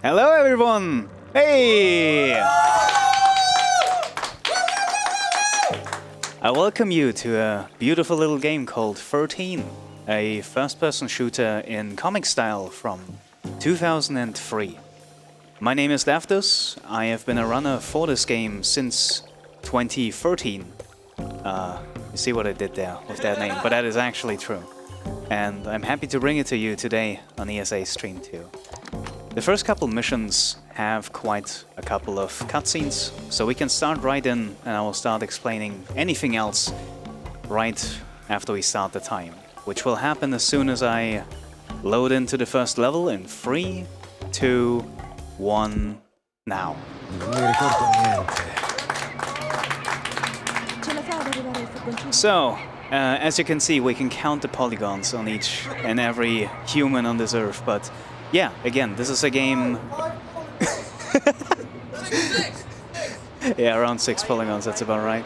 Hello everyone! Hey! I welcome you to a beautiful little game called XIII, a first-person shooter in comic style from 2003. My name is Davdus. I have been a runner for this game since 2013. You see what I did there with that name, but that is actually true. And I'm happy to bring it to you today on ESA Stream 2. The first couple missions have quite a couple of cutscenes, so we can start right in and I will start explaining anything else right after we start the time, which will happen as soon as I load into the first level in 3, 2, 1, now. So, as you can see, we can count the polygons on each and every human on this earth, but yeah, again, this is a game... Yeah, around 6 polygons, that's about right.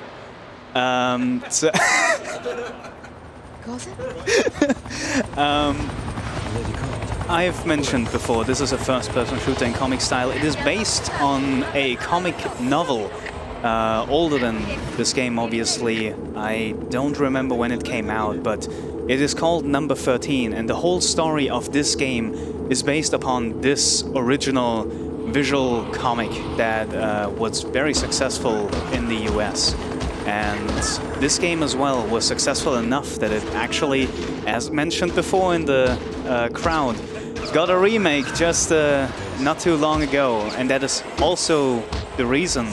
I've mentioned before, this is a first-person shooter in comic style. It is based on a comic novel, older than this game, obviously. I don't remember when it came out, but it is called Number 13, and the whole story of this game is based upon this original visual comic that was very successful in the US. And this game as well was successful enough that it actually, as mentioned before in the crowd, got a remake just not too long ago, and that is also the reason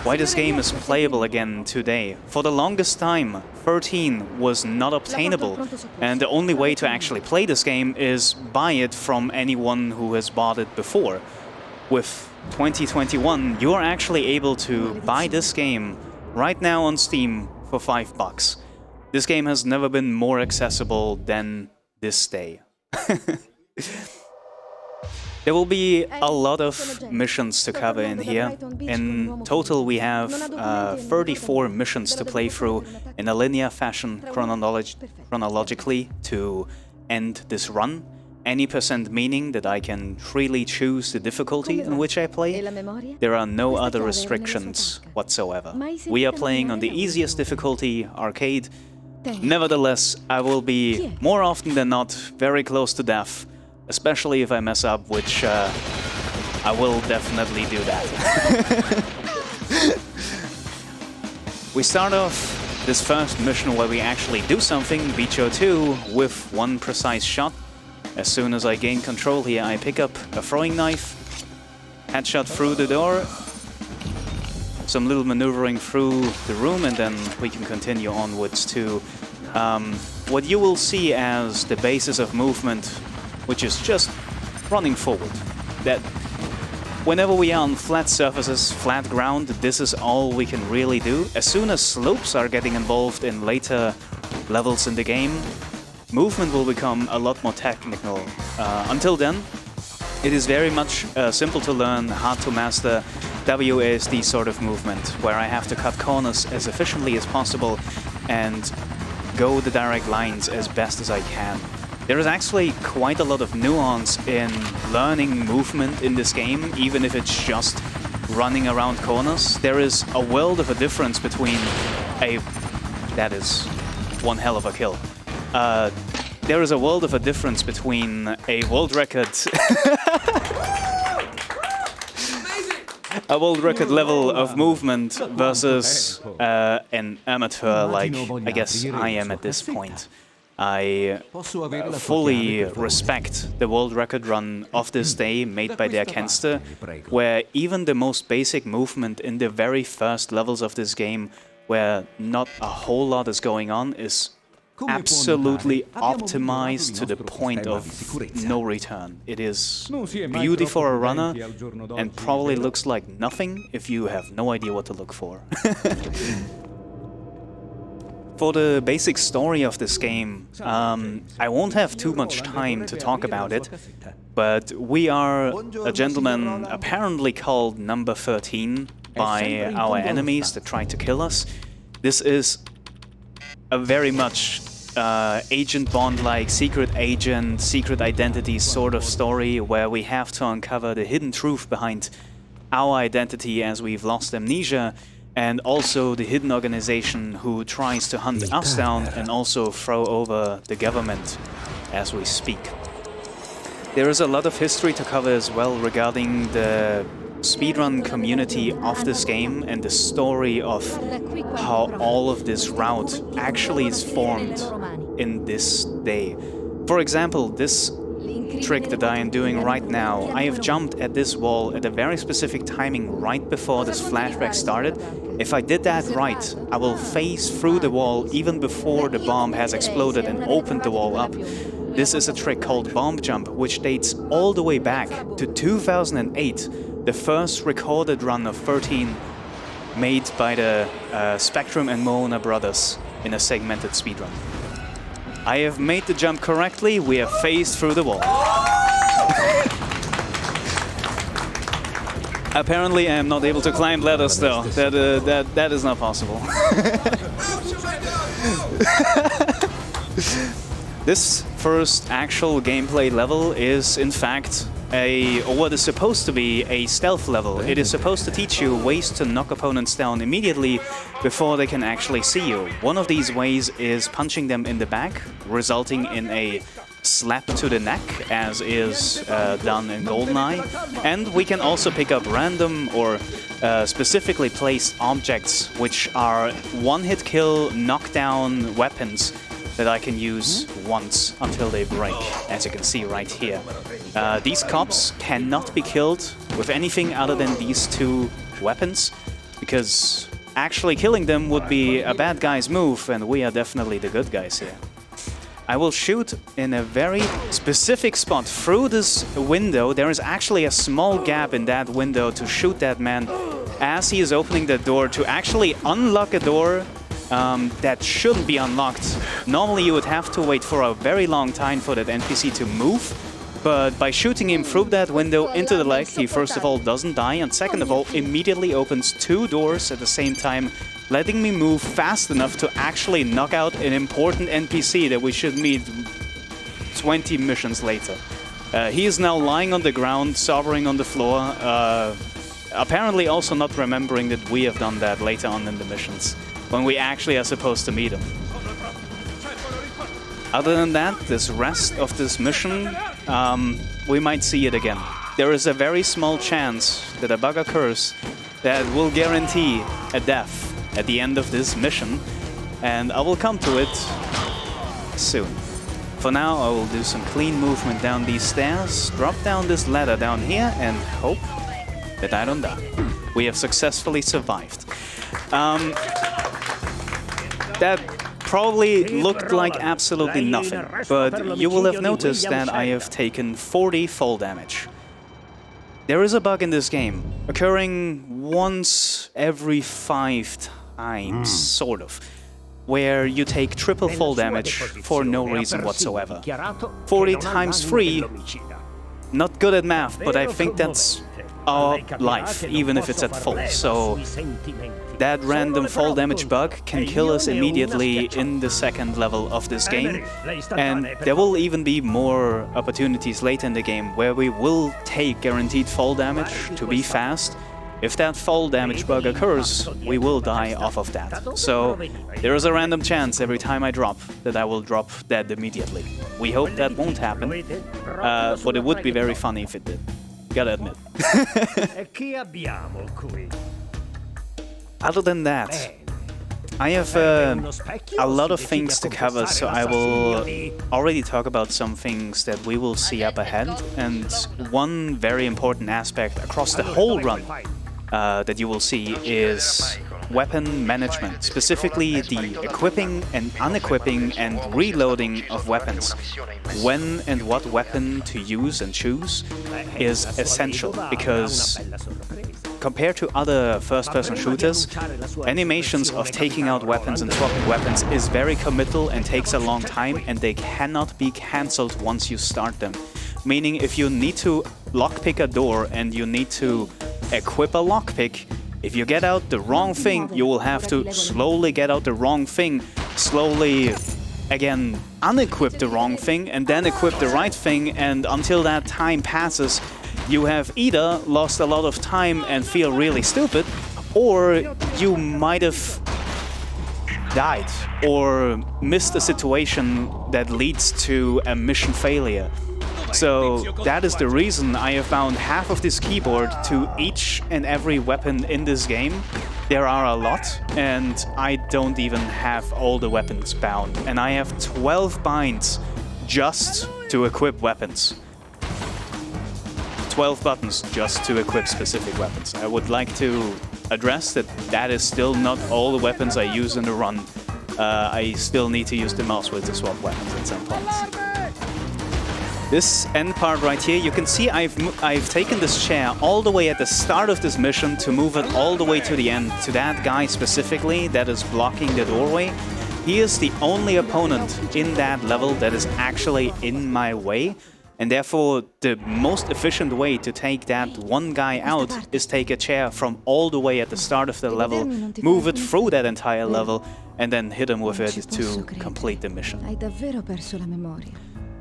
why this game is playable again today. For the longest time, 13 was not obtainable, and the only way to actually play this game is buy it from anyone who has bought it before. With 2021, you are actually able to buy this game right now on Steam for $5. This game has never been more accessible than this day. There will be a lot of missions to cover in here. In total, we have 34 missions to play through in a linear fashion chronologically to end this run. Any percent meaning that I can freely choose the difficulty in which I play. There are no other restrictions whatsoever. We are playing on the easiest difficulty, arcade. Nevertheless, I will be, more often than not, very close to death. Especially if I mess up, which I will definitely do that. We start off this first mission where we actually do something, beat you 2, with one precise shot. As soon as I gain control here, I pick up a throwing knife, headshot through the door, some little maneuvering through the room, and then we can continue onwards to what you will see as the basis of movement, which is just running forward. That whenever we are on flat surfaces, flat ground, this is all we can really do. As soon as slopes are getting involved in later levels in the game, movement will become a lot more technical. Until then, it is very much simple to learn, hard to master WASD sort of movement, where I have to cut corners as efficiently as possible and go the direct lines as best as I can. There is actually quite a lot of nuance in learning movement in this game, even if it's just running around corners. There is a world of a difference between a... That is one hell of a kill. There is a world of a difference between a world record... a world record level of movement versus an amateur like I guess I am at this point. I fully respect the world record run of this day made by Der Kenster, where even the most basic movement in the very first levels of this game, where not a whole lot is going on, is absolutely optimized to the point of no return. It is beauty for a runner and probably looks like nothing if you have no idea what to look for. For the basic story of this game, I won't have too much time to talk about it, but we are a gentleman apparently called Number 13 by our enemies that try to kill us. This is a very much Agent Bond-like secret agent, secret identity sort of story where we have to uncover the hidden truth behind our identity as we've lost amnesia, and also the hidden organization who tries to hunt us down and also throw over the government as we speak. There is a lot of history to cover as well regarding the speedrun community of this game and the story of how all of this route actually is formed in this day. For example, this trick that I am doing right now, I have jumped at this wall at a very specific timing right before this flashback started. If I did that right, I will phase through the wall even before the bomb has exploded and opened the wall up. This is a trick called bomb jump, which dates all the way back to 2008, the first recorded run of 13 made by the Spectrum and Moana brothers in a segmented speedrun. I have made the jump correctly, we have phased through the wall. Apparently I am not able to climb ladders though, that is not possible. This first actual gameplay level is in fact what is supposed to be a stealth level. It is supposed to teach you ways to knock opponents down immediately before they can actually see you. One of these ways is punching them in the back, resulting in a slap to the neck, as is done in GoldenEye. And we can also pick up random or specifically placed objects, which are one-hit kill, knockdown weapons that I can use once until they break, as you can see right here. These cops cannot be killed with anything other than these two weapons, because actually killing them would be a bad guy's move, and we are definitely the good guys here. I will shoot in a very specific spot through this window. There is actually a small gap in that window to shoot that man as he is opening the door to actually unlock a door that shouldn't be unlocked. Normally you would have to wait for a very long time for that NPC to move, but by shooting him through that window into the leg, he first of all doesn't die, and second of all immediately opens two doors at the same time, letting me move fast enough to actually knock out an important NPC that we should meet 20 missions later. He is now lying on the ground, sobbing on the floor, apparently also not remembering that we have done that later on in the missions, when we actually are supposed to meet him. Other than that, this rest of this mission, we might see it again. There is a very small chance that a bug occurs that will guarantee a death at the end of this mission, and I will come to it soon. For now, I will do some clean movement down these stairs, drop down this ladder down here, and hope that I don't die. We have successfully survived. That probably looked like absolutely nothing, but you will have noticed that I have taken 40 fall damage. There is a bug in this game, occurring once every 5 times, sort of, where you take triple fall damage for no reason whatsoever. 40 times 3, not good at math, but I think that's our life, even if it's at full. So that random fall damage bug can kill us immediately in the second level of this game, and there will even be more opportunities later in the game where we will take guaranteed fall damage to be fast. If that fall damage bug occurs, we will die off of that. So there is a random chance every time I drop that I will drop dead immediately. We hope that won't happen, but it would be very funny if it did. Gotta admit. Other than that, I have a lot of things to cover, so I will already talk about some things that we will see up ahead. And one very important aspect across the whole run that you will see is weapon management, specifically the equipping and unequipping and reloading of weapons. When and what weapon to use and choose is essential, because compared to other first-person shooters, animations of taking out weapons and swapping weapons is very committal and takes a long time, and they cannot be cancelled once you start them. Meaning, if you need to lockpick a door and you need to equip a lockpick, if you get out the wrong thing, you will have to slowly get out the wrong thing, slowly again, unequip the wrong thing and then equip the right thing, and until that time passes, you have either lost a lot of time and feel really stupid, or you might have died or missed a situation that leads to a mission failure. So that is the reason I have bound half of this keyboard to each and every weapon in this game. There are a lot, and I don't even have all the weapons bound. And I have 12 binds just to equip weapons. 12 buttons just to equip specific weapons. I would like to address that that is still not all the weapons I use in the run. I still need to use the mouse wheel to swap weapons at some point. This end part right here, you can see I've taken this chair all the way at the start of this mission to move it all the way to the end, to that guy specifically that is blocking the doorway. He is the only opponent in that level that is actually in my way, and therefore the most efficient way to take that one guy out is take a chair from all the way at the start of the level, move it through that entire level, and then hit him with it to complete the mission.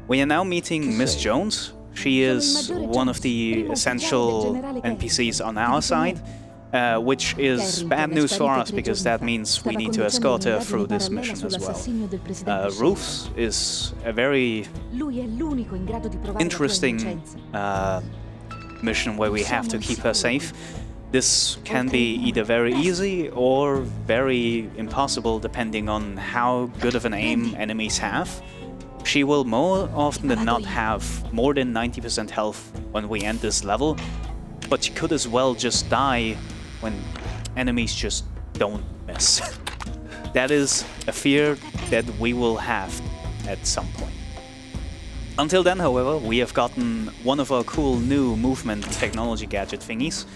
We are now meeting Miss Jones. She is one of the essential NPCs on our side, which is bad news for us because that means we need to escort her through this mission as well. Roofs is a very interesting mission where we have to keep her safe. This can be either very easy or very impossible depending on how good of an aim enemies have. She will more often than not have more than 90% health when we end this level, but she could as well just die when enemies just don't miss. That is a fear that we will have at some point. Until then, however, we have gotten one of our cool new movement technology gadget thingies.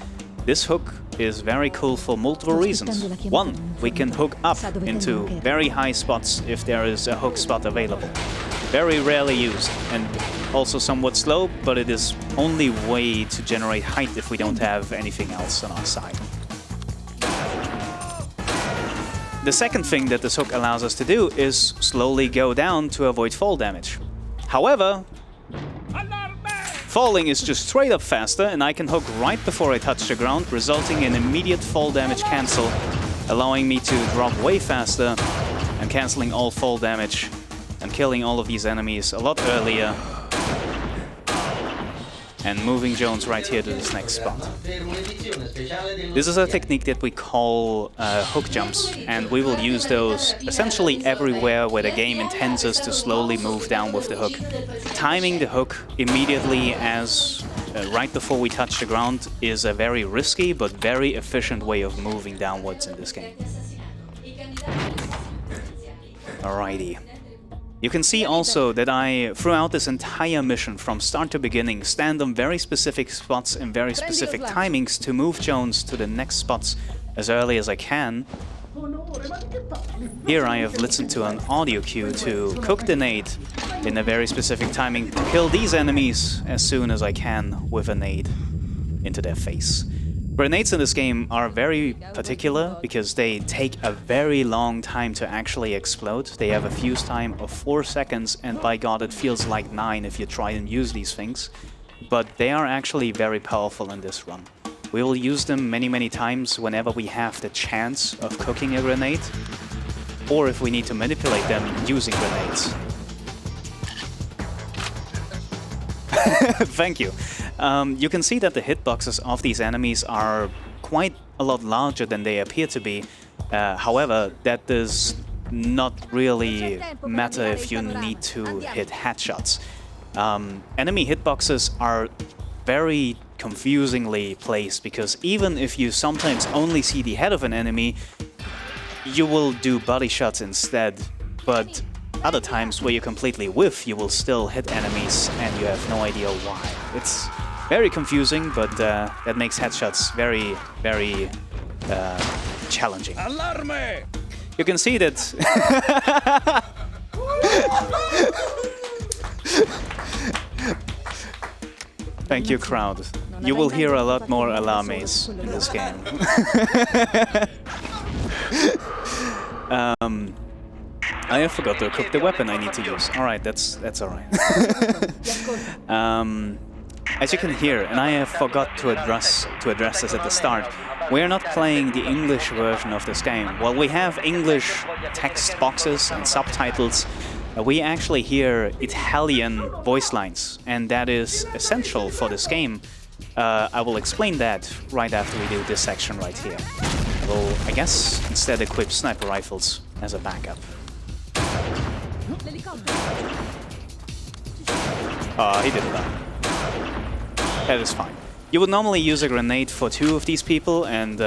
This hook is very cool for multiple reasons. One, we can hook up into very high spots if there is a hook spot available. Very rarely used, and also somewhat slow, but it is only way to generate height if we don't have anything else on our side. The second thing that this hook allows us to do is slowly go down to avoid fall damage. However, falling is just straight up faster, and I can hook right before I touch the ground, resulting in immediate fall damage cancel, allowing me to drop way faster and cancelling all fall damage and killing all of these enemies a lot earlier, and moving Jones right here to this next spot. This is a technique that we call hook jumps, and we will use those essentially everywhere where the game intends us to slowly move down with the hook. Timing the hook immediately as right before we touch the ground is a very risky but very efficient way of moving downwards in this game. Alrighty. You can see also that I, throughout this entire mission, from start to beginning, stand on very specific spots and very specific timings to move Jones to the next spots as early as I can. Here I have listened to an audio cue to cook the nade in a very specific timing to kill these enemies as soon as I can with a nade into their face. Grenades in this game are very particular because they take a very long time to actually explode. They have a fuse time of 4 seconds, and by god it feels like 9 if you try and use these things. But they are actually very powerful in this run. We will use them many times whenever we have the chance of cooking a grenade, or if we need to manipulate them using grenades. Thank you. You can see that the hitboxes of these enemies are quite a lot larger than they appear to be. However, that does not really matter if you need to hit headshots. Enemy hitboxes are very confusingly placed because even if you sometimes only see the head of an enemy, you will do body shots instead. But other times where you completely whiff, you will still hit enemies and you have no idea why. It's very confusing, but that makes headshots very challenging. Alarme! You can see that... Thank you, crowd. You will hear a lot more alarmes in this game. I forgot to equip the weapon I need to use. Alright, that's alright. As you can hear, and I forgot to address this at the start, we're not playing the English version of this game. While we have English text boxes and subtitles, we actually hear Italian voice lines, and that is essential for this game. I will explain that right after we do this section right here. We'll, I guess, instead equip sniper rifles as a backup. He didn't die. That is fine. You would normally use a grenade for 2 of these people and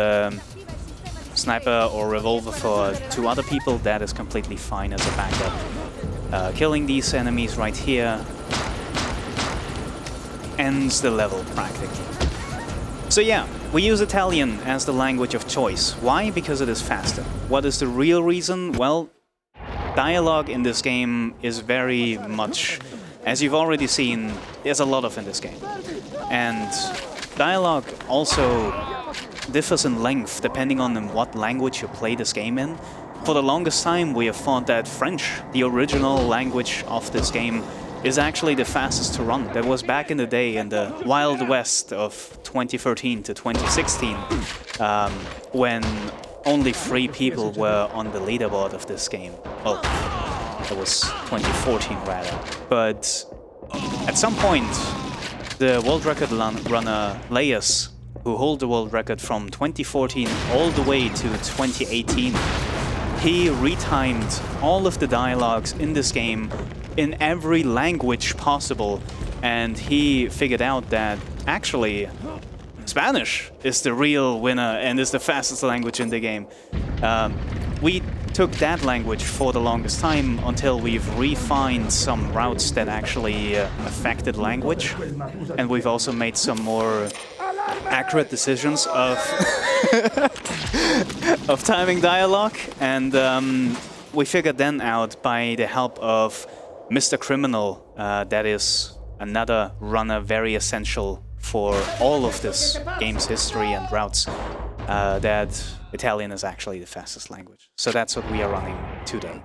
sniper or revolver for 2 other people. That is completely fine as a backup. Killing these enemies right here ends the level practically. So yeah, we use Italian as the language of choice. Why? Because it is faster. What is the real reason? Well, dialogue in this game is very much, as you've already seen, there's a lot of in this game. And dialogue also differs in length depending on in what language you play this game in. For the longest time we have thought that French, the original language of this game, is actually the fastest to run. That was back in the day, in the Wild West of 2013 to 2016, when only 3 people were on the leaderboard of this game. Well, it was 2014 rather. But at some point, the world record runner Layers, who hold the world record from 2014 all the way to 2018, he retimed all of the dialogues in this game in every language possible, and he figured out that actually Spanish is the real winner and is the fastest language in the game. We took that language for the longest time until we've refined some routes that actually affected language, and we've also made some more accurate decisions of of timing dialogue, and we figured then out by the help of Mr. Criminal, that is another runner very essential for all of this game's history and routes, that Italian is actually the fastest language. So that's what we are running today.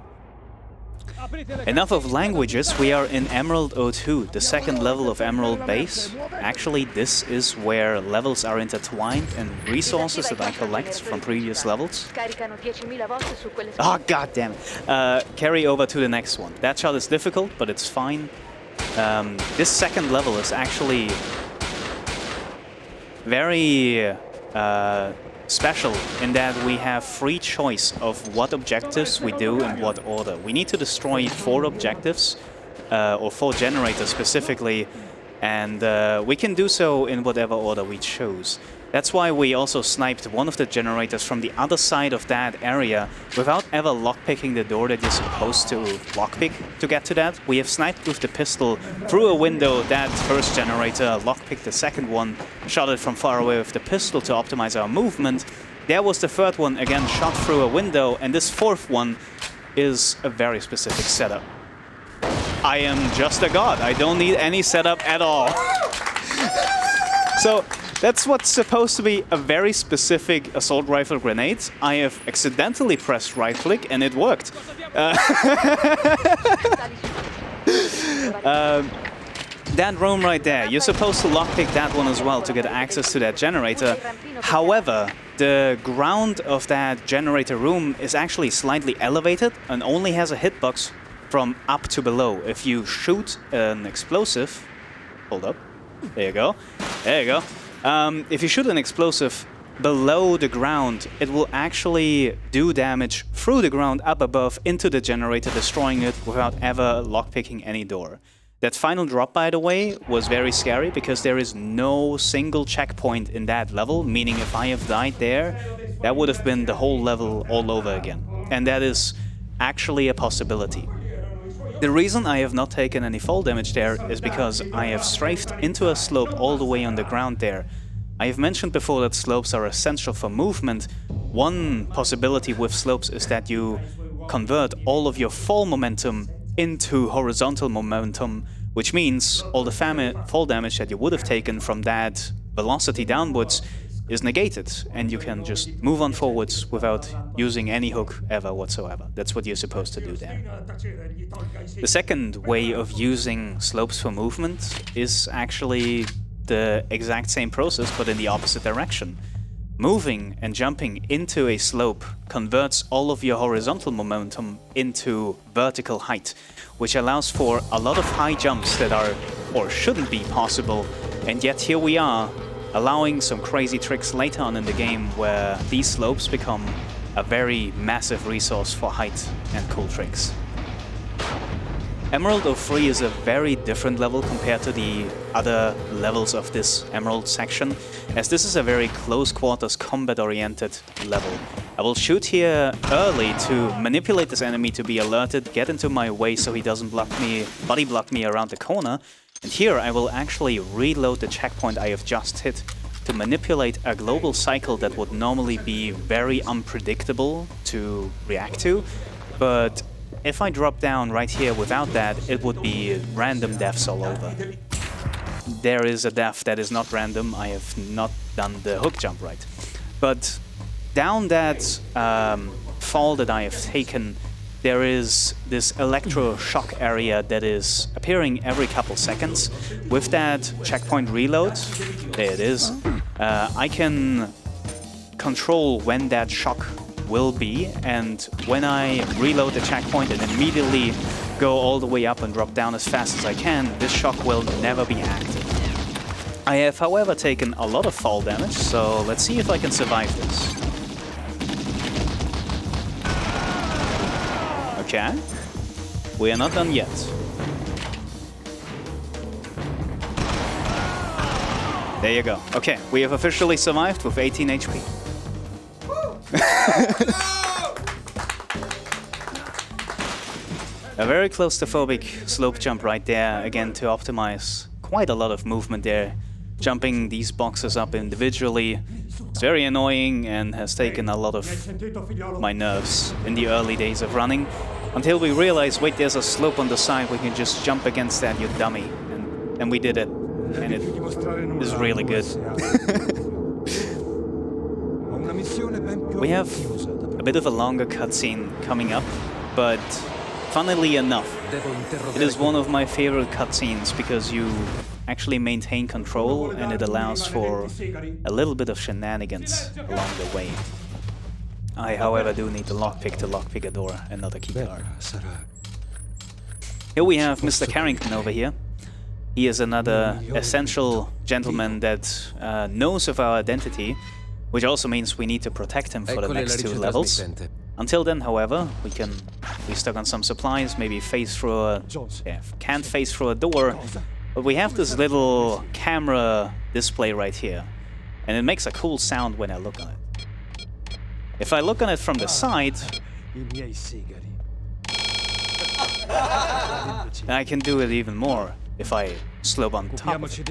Enough of languages, we are in Emerald 02, the second level of Emerald Base. Actually, this is where levels are intertwined and resources that I collect from previous levels. Oh, god damn it. Carry over to the next one. That shot is difficult, but it's fine. This second level is actually very special in that we have free choice of what objectives we do in what order. We need to destroy 4 objectives, or 4 generators specifically, and we can do so in whatever order we choose. That's why we also sniped one of the generators from the other side of that area without ever lockpicking the door that you're supposed to lockpick to get to that. We have sniped with the pistol through a window that first generator, lockpicked the second one, shot it from far away with the pistol to optimize our movement. There was the third one, again shot through a window, and this fourth one is a very specific setup. I am just a god, I don't need any setup at all. So that's what's supposed to be a very specific assault rifle grenade. I have accidentally pressed right click and it worked. That room right there, you're supposed to lockpick that one as well to get access to that generator. However, the ground of that generator room is actually slightly elevated and only has a hitbox from up to below. If you shoot an explosive, hold up, there you go, there you go. If you shoot an explosive below the ground, it will actually do damage through the ground up above into the generator, destroying it without ever lockpicking any door. That final drop, by the way, was very scary because there is no single checkpoint in that level, meaning if I have died there, that would have been the whole level all over again. And that is actually a possibility. The reason I have not taken any fall damage there is because I have strafed into a slope all the way on the ground there. I have mentioned before that slopes are essential for movement. One possibility with slopes is that you convert all of your fall momentum into horizontal momentum, which means all the fall damage that you would have taken from that velocity downwards is negated, and you can just move on forwards without using any hook ever whatsoever. That's what you're supposed to do there. The second way of using slopes for movement is actually the exact same process, but in the opposite direction. Moving and jumping into a slope converts all of your horizontal momentum into vertical height, which allows for a lot of high jumps that are, or shouldn't be, possible, and yet here we are, allowing some crazy tricks later on in the game where these slopes become a very massive resource for height and cool tricks. Emerald 03 is a very different level compared to the other levels of this Emerald section, as this is a very close quarters combat oriented level. I will shoot here early to manipulate this enemy to be alerted, get into my way so he doesn't body block me around the corner, and here I will actually reload the checkpoint I have just hit to manipulate a global cycle that would normally be very unpredictable to react to, but if I drop down right here without that, it would be random deaths all over. There is a death that is not random, I have not done the hook jump right. But down that fall that I have taken, there is this electroshock area that is appearing every couple seconds. With that checkpoint reload, there it is, I can control when that shock will be, and when I reload the checkpoint and immediately go all the way up and drop down as fast as I can, this shock will never be active. I have, however, taken a lot of fall damage, so let's see if I can survive this. Okay, we are not done yet. There you go. Okay, we have officially survived with 18 HP. A very claustrophobic slope jump right there, again to optimize quite a lot of movement there. Jumping these boxes up individually is very annoying and has taken a lot of my nerves in the early days of running, until we realized, wait, there's a slope on the side, we can just jump against that, you dummy. And we did it, and it is really good. We have a bit of a longer cutscene coming up, but funnily enough, it is one of my favorite cutscenes because you actually maintain control and it allows for a little bit of shenanigans along the way. I, however, do need the lockpick to lockpick a door and not a keycard. Here we have Mr. Carrington over here. He is another essential gentleman that knows of our identity, which also means we need to protect him for the next 2 levels. Until then, however, we can restock on some supplies, maybe phase through a... yeah, can't phase through a door, but we have this little camera display right here, and it makes a cool sound when I look on it. If I look on it from the side, I can do it even more if I slope on top of it.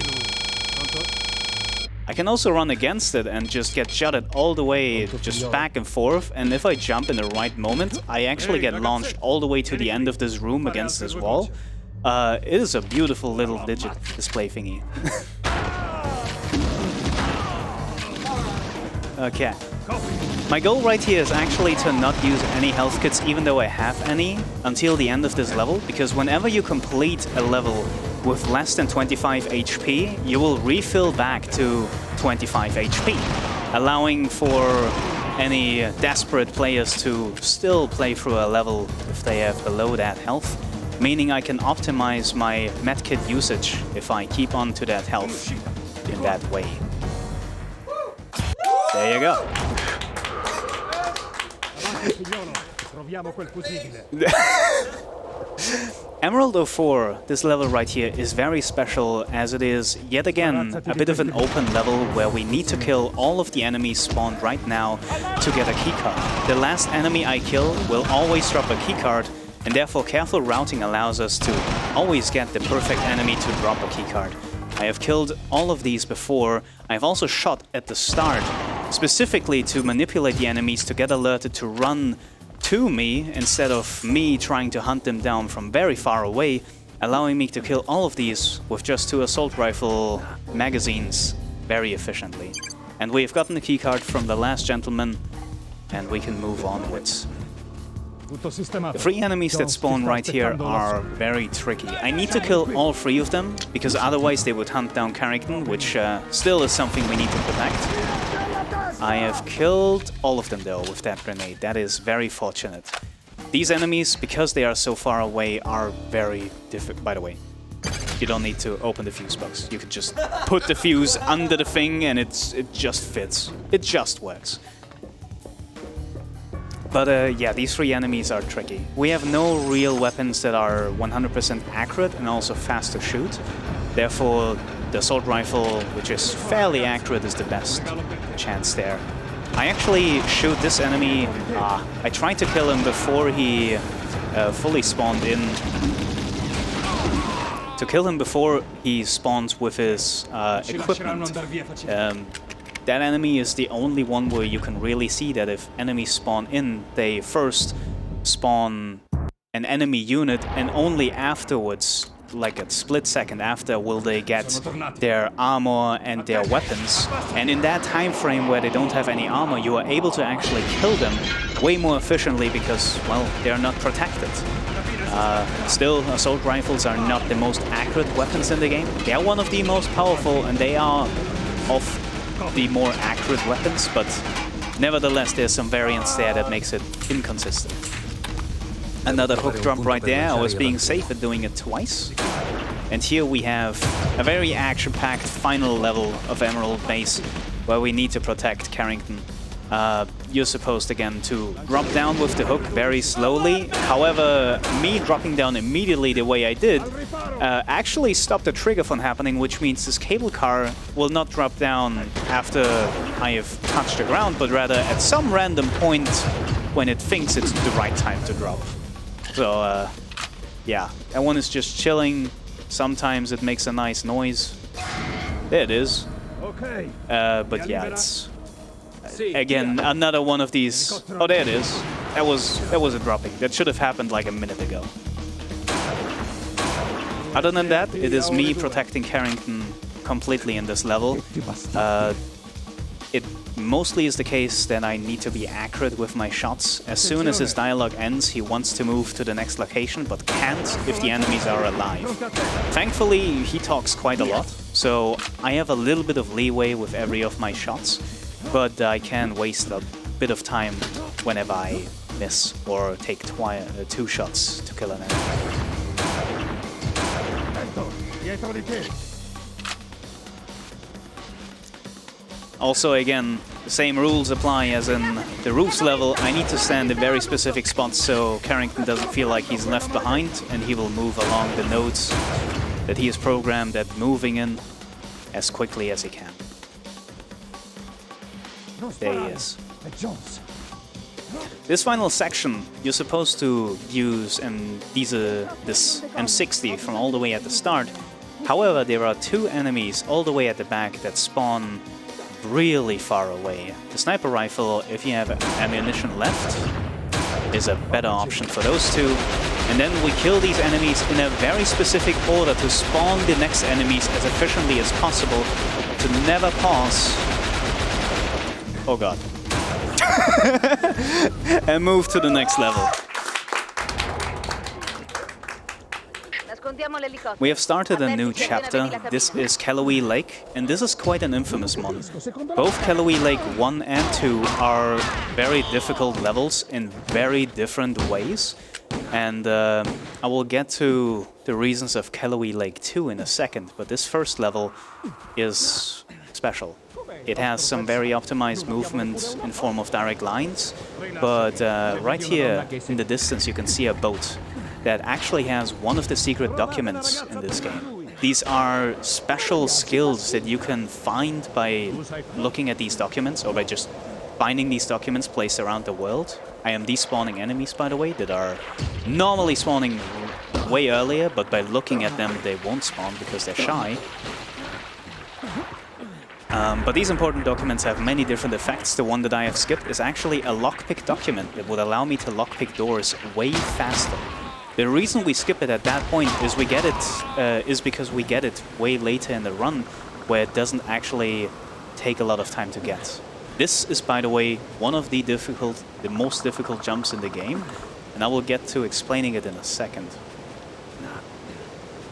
I can also run against it and just get jutted all the way just back and forth, and if I jump in the right moment, I actually get launched all the way to the end of this room against this wall. It is a beautiful little digit display thingy. Okay. My goal right here is actually to not use any health kits, even though I have any, until the end of this level, because whenever you complete a level with less than 25 HP, you will refill back to 25 HP, allowing for any desperate players to still play through a level if they have below that health, meaning I can optimize my medkit usage if I keep on to that health in that way. There you go. Emerald 04, this level right here, is very special as it is yet again a bit of an open level where we need to kill all of the enemies spawned right now to get a keycard. The last enemy I kill will always drop a keycard, and therefore careful routing allows us to always get the perfect enemy to drop a keycard. I have killed all of these before. I've also shot at the start, specifically to manipulate the enemies to get alerted to run to me instead of me trying to hunt them down from very far away, allowing me to kill all of these with just 2 assault rifle magazines very efficiently. And we've gotten the keycard from the last gentleman, and we can move onwards. The 3 enemies that spawn right here are very tricky. I need to kill all 3 of them, because otherwise they would hunt down Carrington, which still is something we need to protect. I have killed all of them though with that grenade. That is very fortunate. These enemies, because they are so far away, are very difficult. By the way, you don't need to open the fuse box. You can just put the fuse under the thing and it just fits. It just works. But yeah, these 3 enemies are tricky. We have no real weapons that are 100% accurate and also fast to shoot. Therefore, the assault rifle, which is fairly accurate, is the best chance there. I actually shoot this enemy. I tried to kill him before he fully spawned in. To kill him before he spawns with his equipment. That enemy is the only one where you can really see that if enemies spawn in, they first spawn an enemy unit and only afterwards, like a split second after, will they get their armor and their weapons. And in that time frame where they don't have any armor, you are able to actually kill them way more efficiently because, well, they're not protected. Still, assault rifles are not the most accurate weapons in the game. They are one of the most powerful and they are of the more accurate weapons, but nevertheless there's some variance there that makes it inconsistent. Another hook drop right there. I was being safe at doing it twice. And here we have a very action-packed final level of Emerald Base where we need to protect Carrington. You're supposed, again, to drop down with the hook very slowly. However, me dropping down immediately the way I did actually stopped the trigger from happening, which means this cable car will not drop down after I have touched the ground, but rather at some random point when it thinks it's the right time to drop. So, yeah, that one is just chilling. Sometimes it makes a nice noise. There it is. Okay. But yeah, it's... Again, another one of these... Oh, there it is. That was a dropping. That should have happened like a minute ago. Other than that, it is me protecting Carrington completely in this level. It mostly is the case that I need to be accurate with my shots. As soon as his dialogue ends, he wants to move to the next location, but can't if the enemies are alive. Thankfully, he talks quite a lot, so I have a little bit of leeway with every of my shots. But I can waste a bit of time whenever I miss or take 2 shots to kill an enemy. Also, again, the same rules apply as in the roofs level. I need to stand in very specific spots so Carrington doesn't feel like he's left behind, and he will move along the nodes that he is programmed at moving in as quickly as he can. There he is. This final section, you're supposed to use this M60 from all the way at the start. However, there are 2 enemies all the way at the back that spawn really far away. The sniper rifle, if you have ammunition left, is a better option for those 2. And then we kill these enemies in a very specific order to spawn the next enemies as efficiently as possible, to never pause. Oh god. And move to the next level. We have started a new chapter. This is Calorie Lake, and this is quite an infamous one. Both Calorie Lake 1 and 2 are very difficult levels in very different ways. And I will get to the reasons of Calorie Lake 2 in a second, but this first level is special. It has some very optimized movement in form of direct lines, but right here in the distance you can see a boat that actually has one of the secret documents in this game. These are special skills that you can find by looking at these documents, or by just finding these documents placed around the world. I am despawning enemies, by the way, that are normally spawning way earlier, but by looking at them they won't spawn because they're shy. But these important documents have many different effects. The one that I have skipped is actually a lockpick document that would allow me to lockpick doors way faster. The reason we skip it at that point is because we get it way later in the run, where it doesn't actually take a lot of time to get. This is, by the way, one of the most difficult jumps in the game, and I will get to explaining it in a second.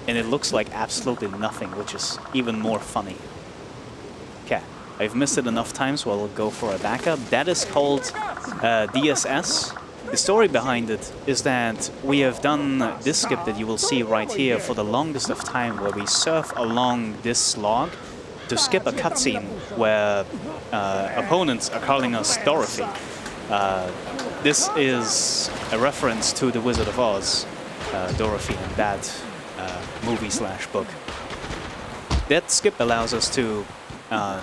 And it looks like absolutely nothing, which is even more funny. Okay, I've missed it enough times, so I'll go for a backup. That is called DSS. The story behind it is that we have done this skip that you will see right here for the longest of time, where we surf along this log to skip a cutscene where opponents are calling us Dorothy. This is a reference to The Wizard of Oz, Dorothy in that movie/book. That skip allows us to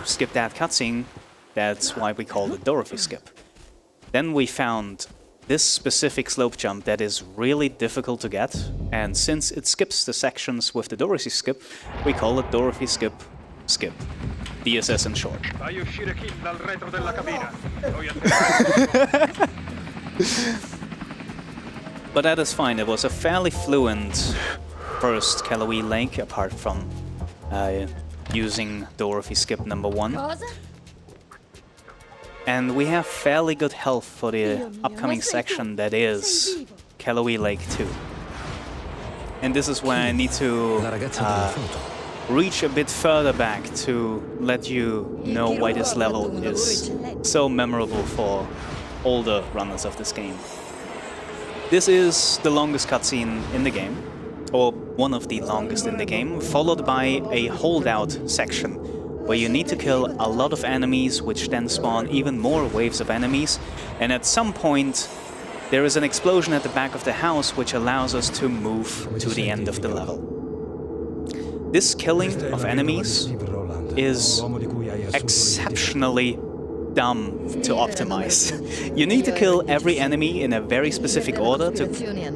skip that cutscene. That's why we call it Dorothy skip. Then we found this specific slope jump that is really difficult to get, and since it skips the sections with the Dorothy skip, we call it Dorothy skip. DSS in short. But that is fine. It was a fairly fluent first Calorie lake, apart from using Dorothy skip number 1. And we have fairly good health for the upcoming section that is Calorie Lake 2. And this is where I need to reach a bit further back to let you know why this level is so memorable for older runners of this game. This is the longest cutscene in the game, or one of the longest in the game, followed by a holdout section, where you need to kill a lot of enemies, which then spawn even more waves of enemies, and at some point there is an explosion at the back of the house which allows us to move to the end of the level. This killing of enemies is exceptionally dumb to optimize. You need to kill every enemy in a very specific order to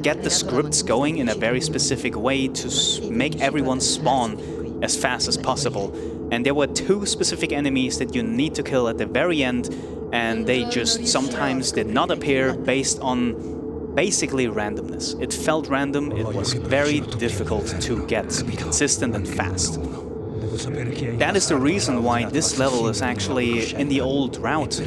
get the scripts going in a very specific way to make everyone spawn as fast as possible. And there were 2 specific enemies that you need to kill at the very end, and they just sometimes did not appear based on basically randomness. It felt random, it was very difficult to get consistent and fast. That is the reason why this level is actually, in the old route,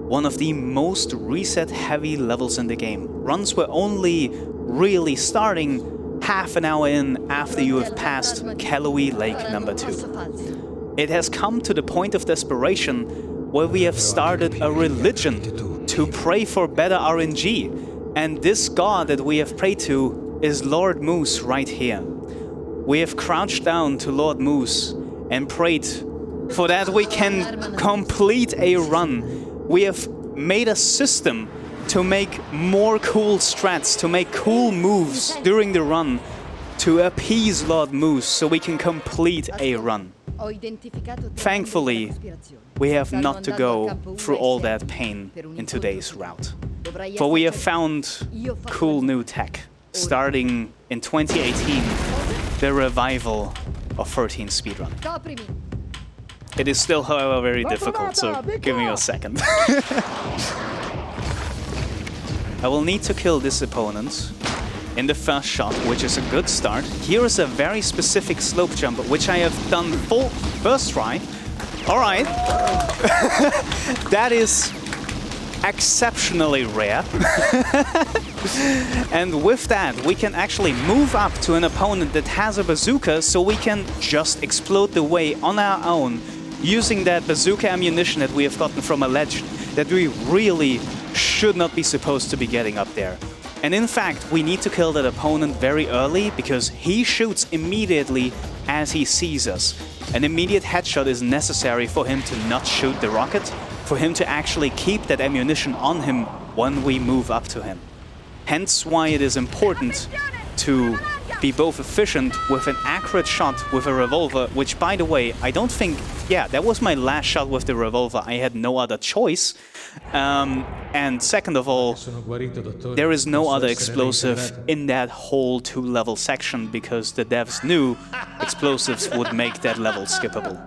one of the most reset-heavy levels in the game. Runs were only really starting half an hour in after you have passed Calorie Lake number 2. It has come to the point of desperation where we have started a religion to pray for better RNG. And this god that we have prayed to is Lord Moose right here. We have crouched down to Lord Moose and prayed for that we can complete a run. We have made a system to make more cool strats, to make cool moves during the run, to appease Lord Moose so we can complete a run. Thankfully, we have not to go through all that pain in today's route. For we have found cool new tech, starting in 2018, the revival of XIII Speedrun. It is still, however, very difficult, so give me a second. I will need to kill this opponent in the first shot, which is a good start. Here is a very specific slope jump, which I have done full first try. All right. That is exceptionally rare. And with that, we can actually move up to an opponent that has a bazooka, so we can just explode the way on our own, using that bazooka ammunition that we have gotten from a ledge that we really should not be supposed to be getting up there. And in fact, we need to kill that opponent very early, because he shoots immediately as he sees us. An immediate headshot is necessary for him to not shoot the rocket, for him to actually keep that ammunition on him when we move up to him. Hence why it is important to be both efficient with an accurate shot with a revolver, which, by the way, I don't think... Yeah, that was my last shot with the revolver. I had no other choice. And second of all, there is no other explosive in that whole 2-level section, because the devs knew explosives would make that level skippable.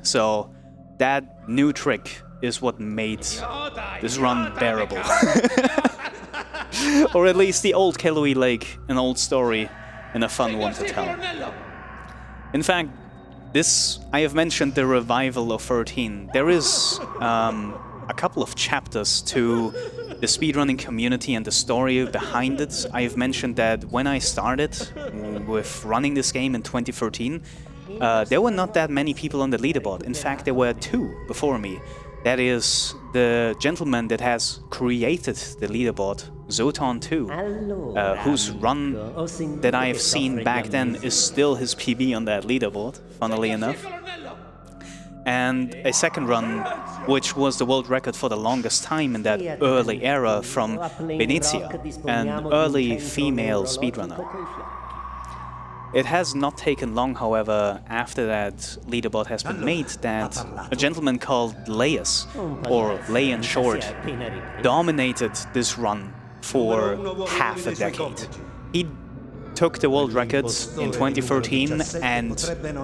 So that new trick is what made this run bearable. Or at least the old Calorie Lake, an old story and a fun one to tell. In fact, This, I have mentioned the revival of 13. There is a couple of chapters to the speedrunning community and the story behind it. I have mentioned that when I started with running this game in 2013, there were not that many people on the leaderboard. In fact, there were 2 before me. That is the gentleman that has created the leaderboard, Zoton2, whose run that I have seen back then is still his PB on that leaderboard, funnily enough. And a second run, which was the world record for the longest time in that early era from Venezia, an early female speedrunner. It has not taken long, however, after that leaderboard has been made, that a gentleman called Laius, or Lay in short, dominated this run for half a decade. He took the world records in 2013 and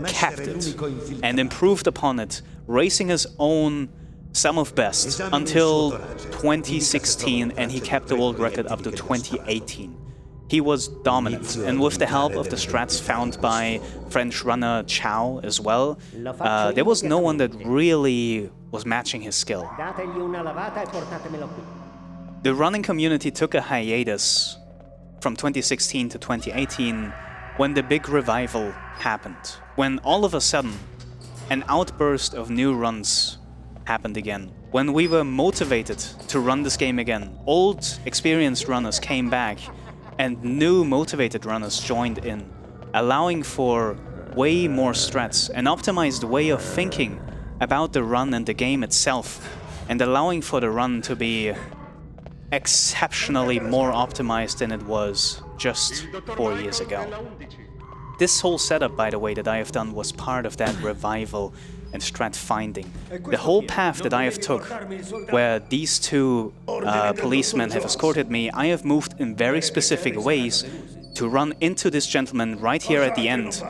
kept it, and improved upon it, racing his own sum of best until 2016, and he kept the world record up to 2018. He was dominant, and with the help of the strats found by French runner Chow as well, there was no one that really was matching his skill. The running community took a hiatus from 2016 to 2018 when the big revival happened, when all of a sudden an outburst of new runs happened again. When we were motivated to run this game again, old experienced runners came back and new motivated runners joined in, allowing for way more strats, an optimized way of thinking about the run and the game itself, and allowing for the run to be exceptionally more optimized than it was just 4 years ago. This whole setup, by the way, that I have done was part of that revival and strat finding. The whole path that I have took, where these 2 policemen have escorted me, I have moved in very specific ways to run into this gentleman right here at the end.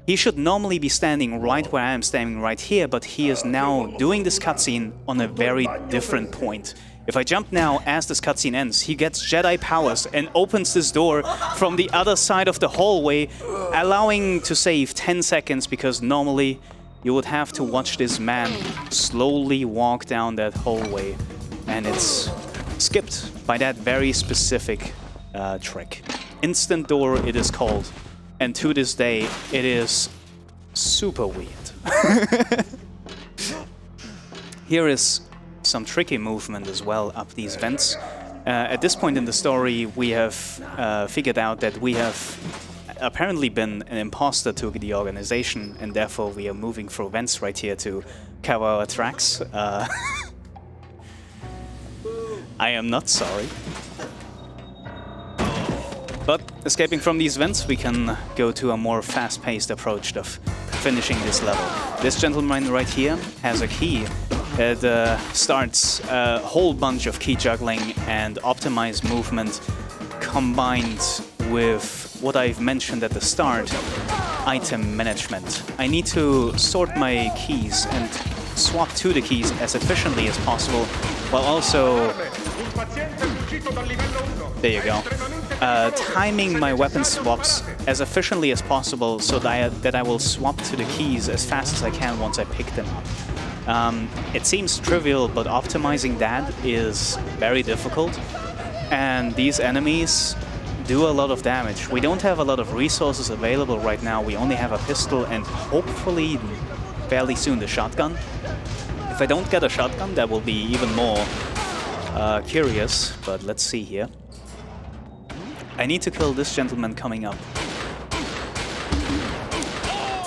He should normally be standing right where I am standing right here, but he is now doing this cutscene on a very different point. If I jump now as this cutscene ends, he gets Jedi powers and opens this door from the other side of the hallway, allowing to save 10 seconds, because normally you would have to watch this man slowly walk down that hallway, and it's skipped by that very specific trick. Instant door, it is called, and to this day, it is super weird. Here is some tricky movement as well up these vents. At this point in the story, we have figured out that we have apparently been an imposter to the organization, and therefore we are moving through vents right here to cover our tracks. I am not sorry. But escaping from these vents, we can go to a more fast-paced approach of finishing this level. This gentleman right here has a key that starts a whole bunch of key juggling and optimized movement combined with what I've mentioned at the start, item management. I need to sort my keys and swap to the keys as efficiently as possible, while also, there you go, timing my weapon swaps as efficiently as possible so that I will swap to the keys as fast as I can once I pick them up. It seems trivial, but optimizing that is very difficult, and these enemies do a lot of damage. We don't have a lot of resources available right now. We only have a pistol and hopefully fairly soon the shotgun. If I don't get a shotgun, that will be even more curious, but let's see here. I need to kill this gentleman coming up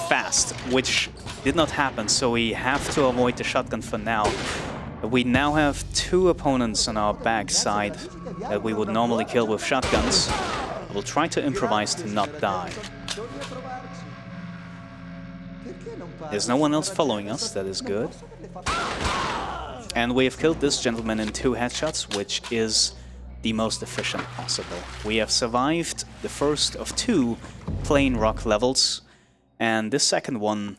fast, which did not happen, so we have to avoid the shotgun for now. We now have 2 opponents on our back side that we would normally kill with shotguns. We'll try to improvise to not die. There's no one else following us, that is good. And we have killed this gentleman in 2 headshots, which is the most efficient possible. We have survived the first of 2 plain rock levels, and this second one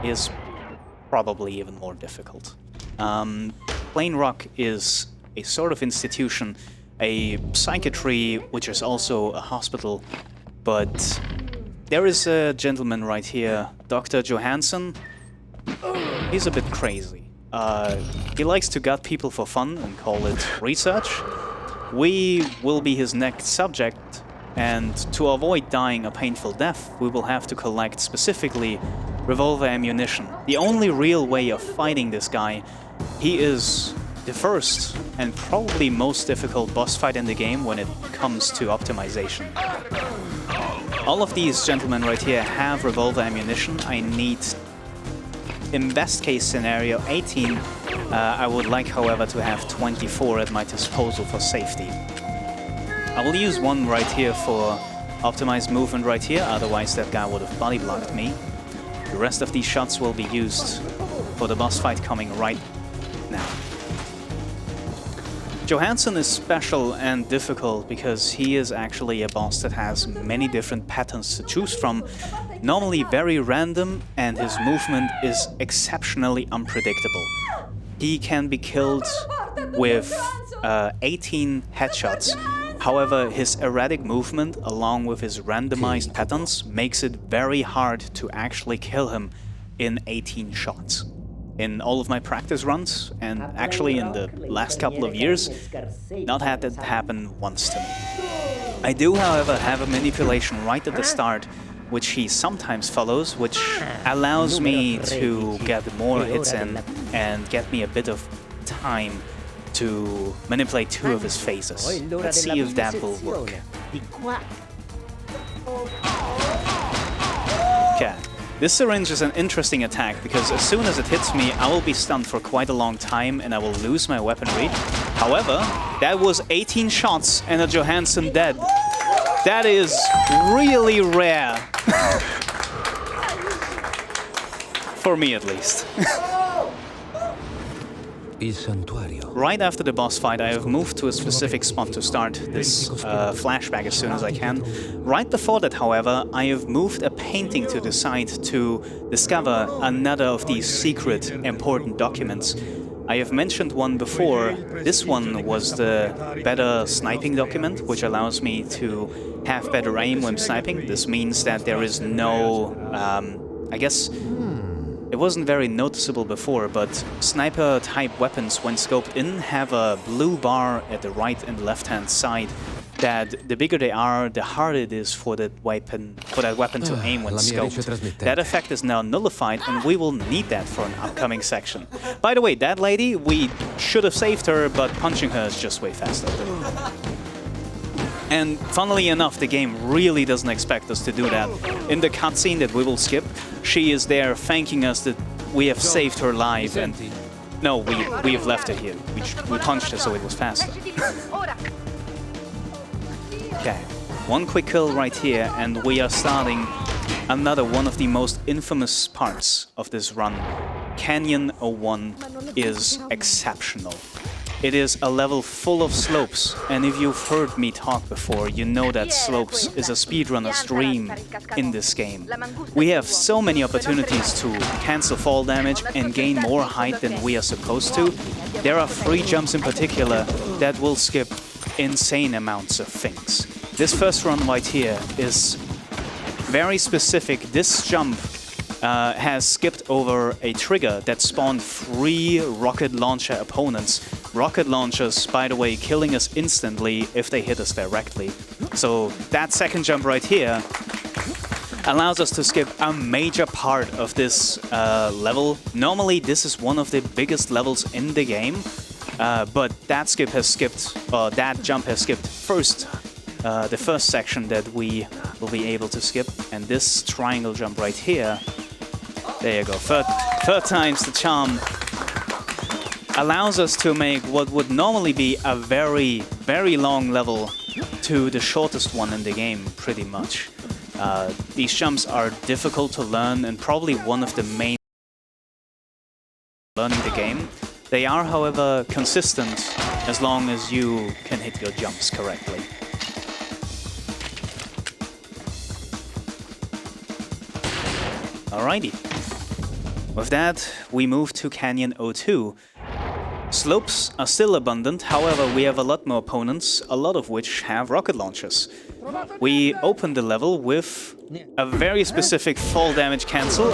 is probably even more difficult. Plain Rock is a sort of institution, a psychiatry, which is also a hospital, but there is a gentleman right here, Dr. Johansson. He's a bit crazy. He likes to gut people for fun and call it research. We will be his next subject, and to avoid dying a painful death, we will have to collect specifically revolver ammunition. The only real way of fighting this guy, he is the first and probably most difficult boss fight in the game when it comes to optimization. All of these gentlemen right here have revolver ammunition. I need, in best case scenario, 18. I would like, however, to have 24 at my disposal for safety. I will use one right here for optimized movement right here, otherwise that guy would have body blocked me. The rest of these shots will be used for the boss fight coming right now. Johansson is special and difficult because he is actually a boss that has many different patterns to choose from, normally very random, and his movement is exceptionally unpredictable. He can be killed with 18 headshots. However, his erratic movement along with his randomized patterns makes it very hard to actually kill him in 18 shots. In all of my practice runs, and actually in the last couple of years, not had that happen once to me. I do, however, have a manipulation right at the start, which he sometimes follows, which allows me to get more hits in and get me a bit of time to manipulate two of his faces. Let's see if that will work. Okay. This syringe is an interesting attack because as soon as it hits me, I will be stunned for quite a long time and I will lose my weaponry. However, that was 18 shots and a Johansson dead. That is really rare. For me, at least. Right after the boss fight, I have moved to a specific spot to start this flashback as soon as I can. Right before that, however, I have moved a painting to the side to discover another of these secret important documents. I have mentioned one before. This one was the better sniping document, which allows me to have better aim when sniping. This means that there is no, I guess, it wasn't very noticeable before, but sniper-type weapons, when scoped in, have a blue bar at the right and left-hand side. That the bigger they are, the harder it is for that weapon to aim when scoped. That effect is now nullified, and we will need that for an upcoming section. By the way, that lady, we should have saved her, but punching her is just way faster. And funnily enough, the game really doesn't expect us to do that. In the cutscene that we will skip, she is there thanking us that we have saved her life, and no, we have left her here. We punched her so it was faster. Okay, one quick kill right here, and we are starting another one of the most infamous parts of this run. Canyon 01 is exceptional. It is a level full of slopes, and if you've heard me talk before, you know that slopes is a speedrunner's dream in this game. We have so many opportunities to cancel fall damage and gain more height than we are supposed to. There are free jumps in particular that will skip insane amounts of things. This first run right here is very specific. This jump has skipped over a trigger that spawned 3 rocket launcher opponents. Rocket launchers, by the way, killing us instantly if they hit us directly. So that second jump right here allows us to skip a major part of this level. Normally, this is one of the biggest levels in the game, but that skip has skipped, that jump has skipped the first section that we will be able to skip, and this triangle jump right here. There you go. Third time's the charm. Allows us to make what would normally be a very, very long level to the shortest one in the game, pretty much. These jumps are difficult to learn and probably one of the main learning the game. They are, however, consistent as long as you can hit your jumps correctly. Alrighty. With that, we move to Canyon 02. Slopes are still abundant, however we have a lot more opponents, a lot of which have rocket launchers. we open the level with a very specific fall damage cancel.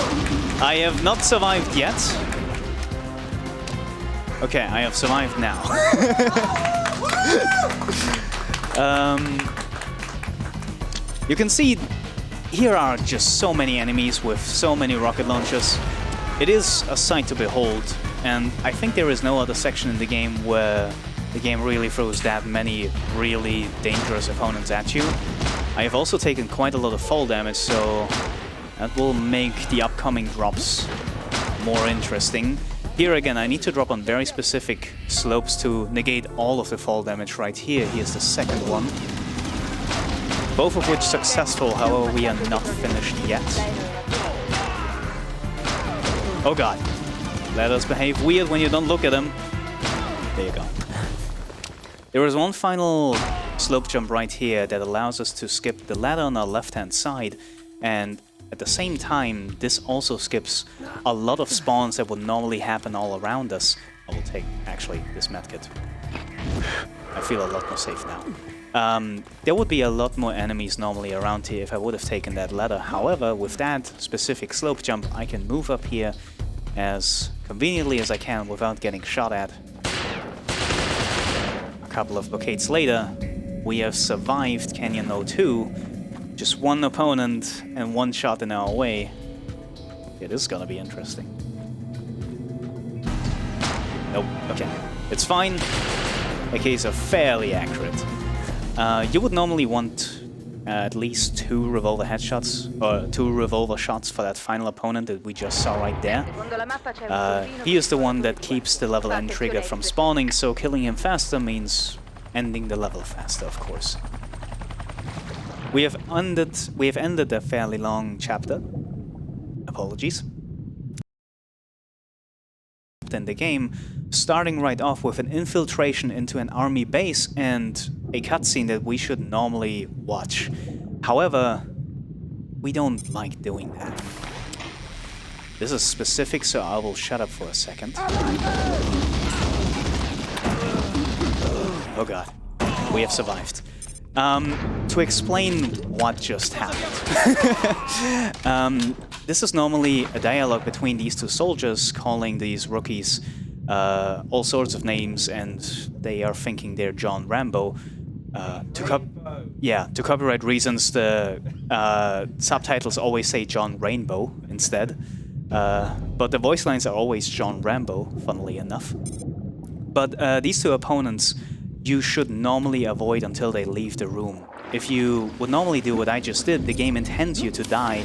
I have not survived yet. Okay, I have survived now. You can see here are just so many enemies with so many rocket launchers. It is a sight to behold, and I think there is no other section in the game where the game really throws that many really dangerous opponents at you. I have also taken quite a lot of fall damage, so that will make the upcoming drops more interesting. Here again, I need to drop on very specific slopes to negate all of the fall damage right here. Here's the second one. Both of which successful, however, we are not finished yet. Oh god. Let us behave weird when you don't look at them. There you go. There is one final slope jump right here that allows us to skip the ladder on our left-hand side, and at the same time, this also skips a lot of spawns that would normally happen all around us. I will take, actually, this medkit. I feel a lot more safe now. There would be a lot more enemies normally around here if I would have taken that ladder. However, with that specific slope jump, I can move up here as conveniently as I can without getting shot at. A couple of blockades later, we have survived Canyon 02. Just one opponent and one shot in our way. It is gonna be interesting. Nope, okay. It's fine. AKs are fairly accurate. You would normally want at least 2 revolver headshots, or 2 revolver shots for that final opponent that we just saw right there. He is the one that keeps the level end trigger from spawning, so killing him faster means ending the level faster, of course. We have ended a fairly long chapter. Apologies. In the game, starting right off with an infiltration into an army base and a cutscene that we should normally watch. However, we don't like doing that. This is specific, so I will shut up for a second. Oh god, we have survived. To explain what just happened. This is normally a dialogue between these two soldiers calling these rookies all sorts of names, and they are thinking they're John Rambo. To copyright reasons, the subtitles always say John Rainbow instead. But the voice lines are always John Rambo, funnily enough. But these two opponents you should normally avoid until they leave the room. If you would normally do what I just did, the game intends you to die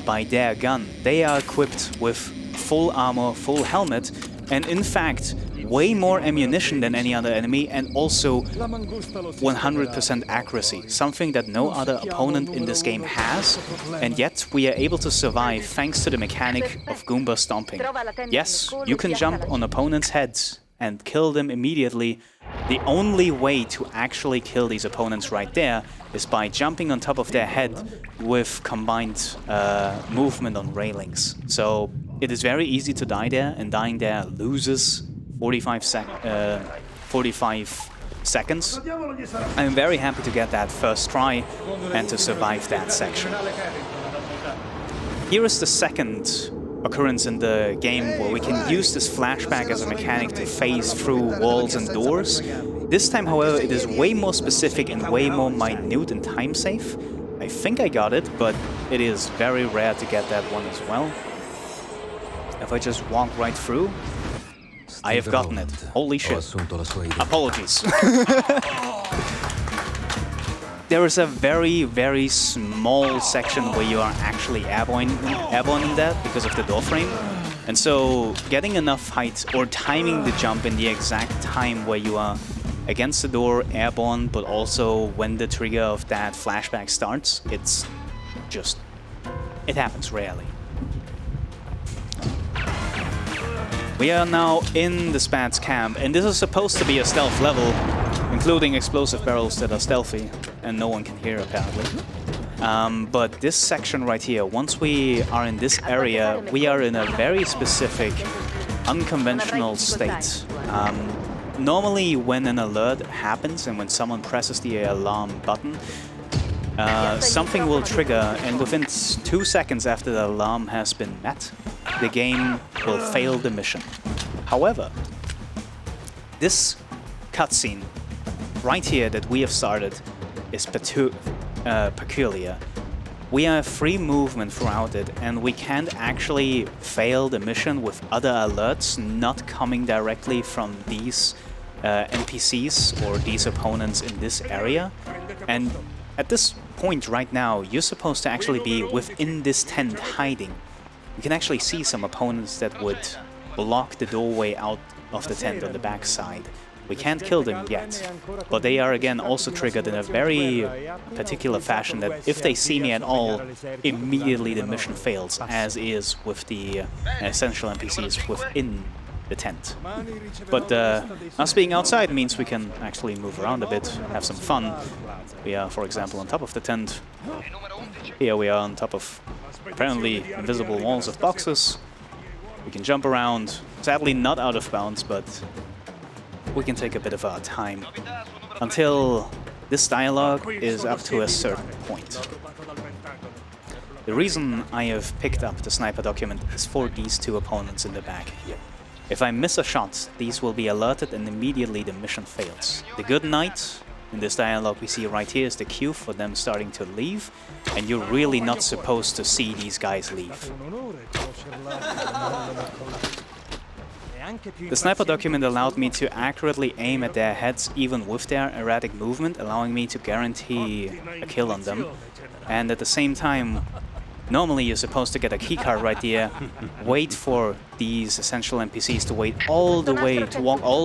by their gun. They are equipped with full armor, full helmet, and in fact, way more ammunition than any other enemy, and also 100% accuracy, something that no other opponent in this game has, and yet we are able to survive thanks to the mechanic of Goomba stomping. Yes, you can jump on opponents' heads and kill them immediately. The only way to actually kill these opponents right there is by jumping on top of their head with combined movement on railings. So it is very easy to die there, and dying there loses 45 seconds. I'm very happy to get that first try and to survive that section. Here is the second occurrence in the game where we can use this flashback as a mechanic to phase through walls and doors. This time, however, it is way more specific and way more minute and time safe. I think I got it, but it is very rare to get that one as well. If I just walk right through, I have gotten it. Holy shit. Apologies. There is a very, very small section where you are actually airborning that because of the door frame. And so getting enough height or timing the jump in the exact time where you are against the door, airborne, but also when the trigger of that flashback starts, it happens rarely. We are now in the Spats camp, and this is supposed to be a stealth level, including explosive barrels that are stealthy, and no one can hear apparently. But this section right here, once we are in this area, we are in a very specific, unconventional state. Normally when an alert happens and when someone presses the alarm button, something will trigger, and within 2 seconds after the alarm has been met, the game will fail the mission. However, this cutscene right here that we have started is peculiar. We have free movement throughout it, and we can't actually fail the mission with other alerts not coming directly from these NPCs or these opponents in this area. And at this point right now, you're supposed to actually be within this tent hiding. You can actually see some opponents that would block the doorway out of the tent on the back side. We can't kill them yet, but they are again also triggered in a very particular fashion that if they see me at all, immediately the mission fails, as is with the essential NPCs within the tent. But us being outside means we can actually move around a bit, have some fun. We are, for example, on top of the tent. Here we are on top of apparently invisible walls of boxes. We can jump around, sadly not out of bounds, but we can take a bit of our time until this dialogue is up to a certain point. The reason I have picked up the sniper document is for these two opponents in the back here. If I miss a shot, these will be alerted and immediately the mission fails. The good night in this dialogue we see right here is the cue for them starting to leave, and you're really not supposed to see these guys leave. The sniper document allowed me to accurately aim at their heads even with their erratic movement, allowing me to guarantee a kill on them. And at the same time, normally you're supposed to get a keycard right here, wait for these essential NPCs to walk all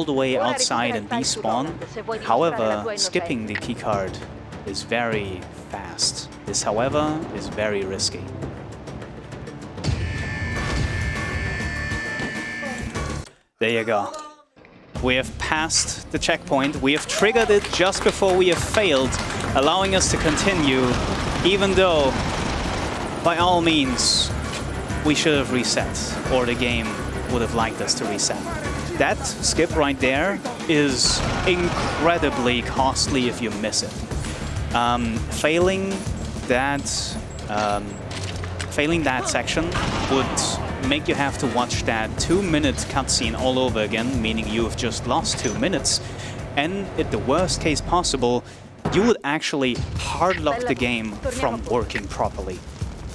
the way outside and despawn. However, skipping the keycard is very fast. This, however, is very risky. There you go. We have passed the checkpoint. We have triggered it just before we have failed, allowing us to continue, even though, by all means, we should have reset, or the game would have liked us to reset. That skip right there is incredibly costly if you miss it. Failing that section would make you have to watch that 2-minute cutscene all over again, meaning you have just lost 2 minutes, and at the worst case possible, you would actually hardlock the game from working properly.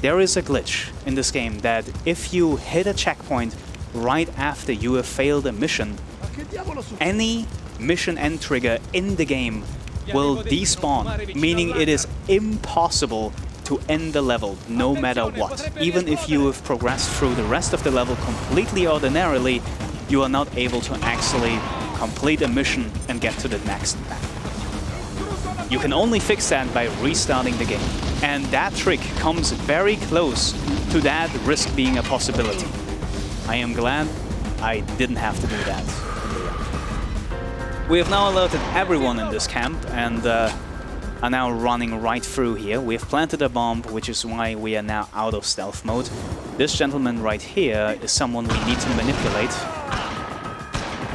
There is a glitch in this game that if you hit a checkpoint right after you have failed a mission, any mission end trigger in the game will despawn, meaning it is impossible to end the level no matter what. Even if you have progressed through the rest of the level completely ordinarily, you are not able to actually complete a mission and get to the next map. You can only fix that by restarting the game. And that trick comes very close to that risk being a possibility. I am glad I didn't have to do that. We have now alerted everyone in this camp and are now running right through here. We have planted a bomb, which is why we are now out of stealth mode. This gentleman right here is someone we need to manipulate.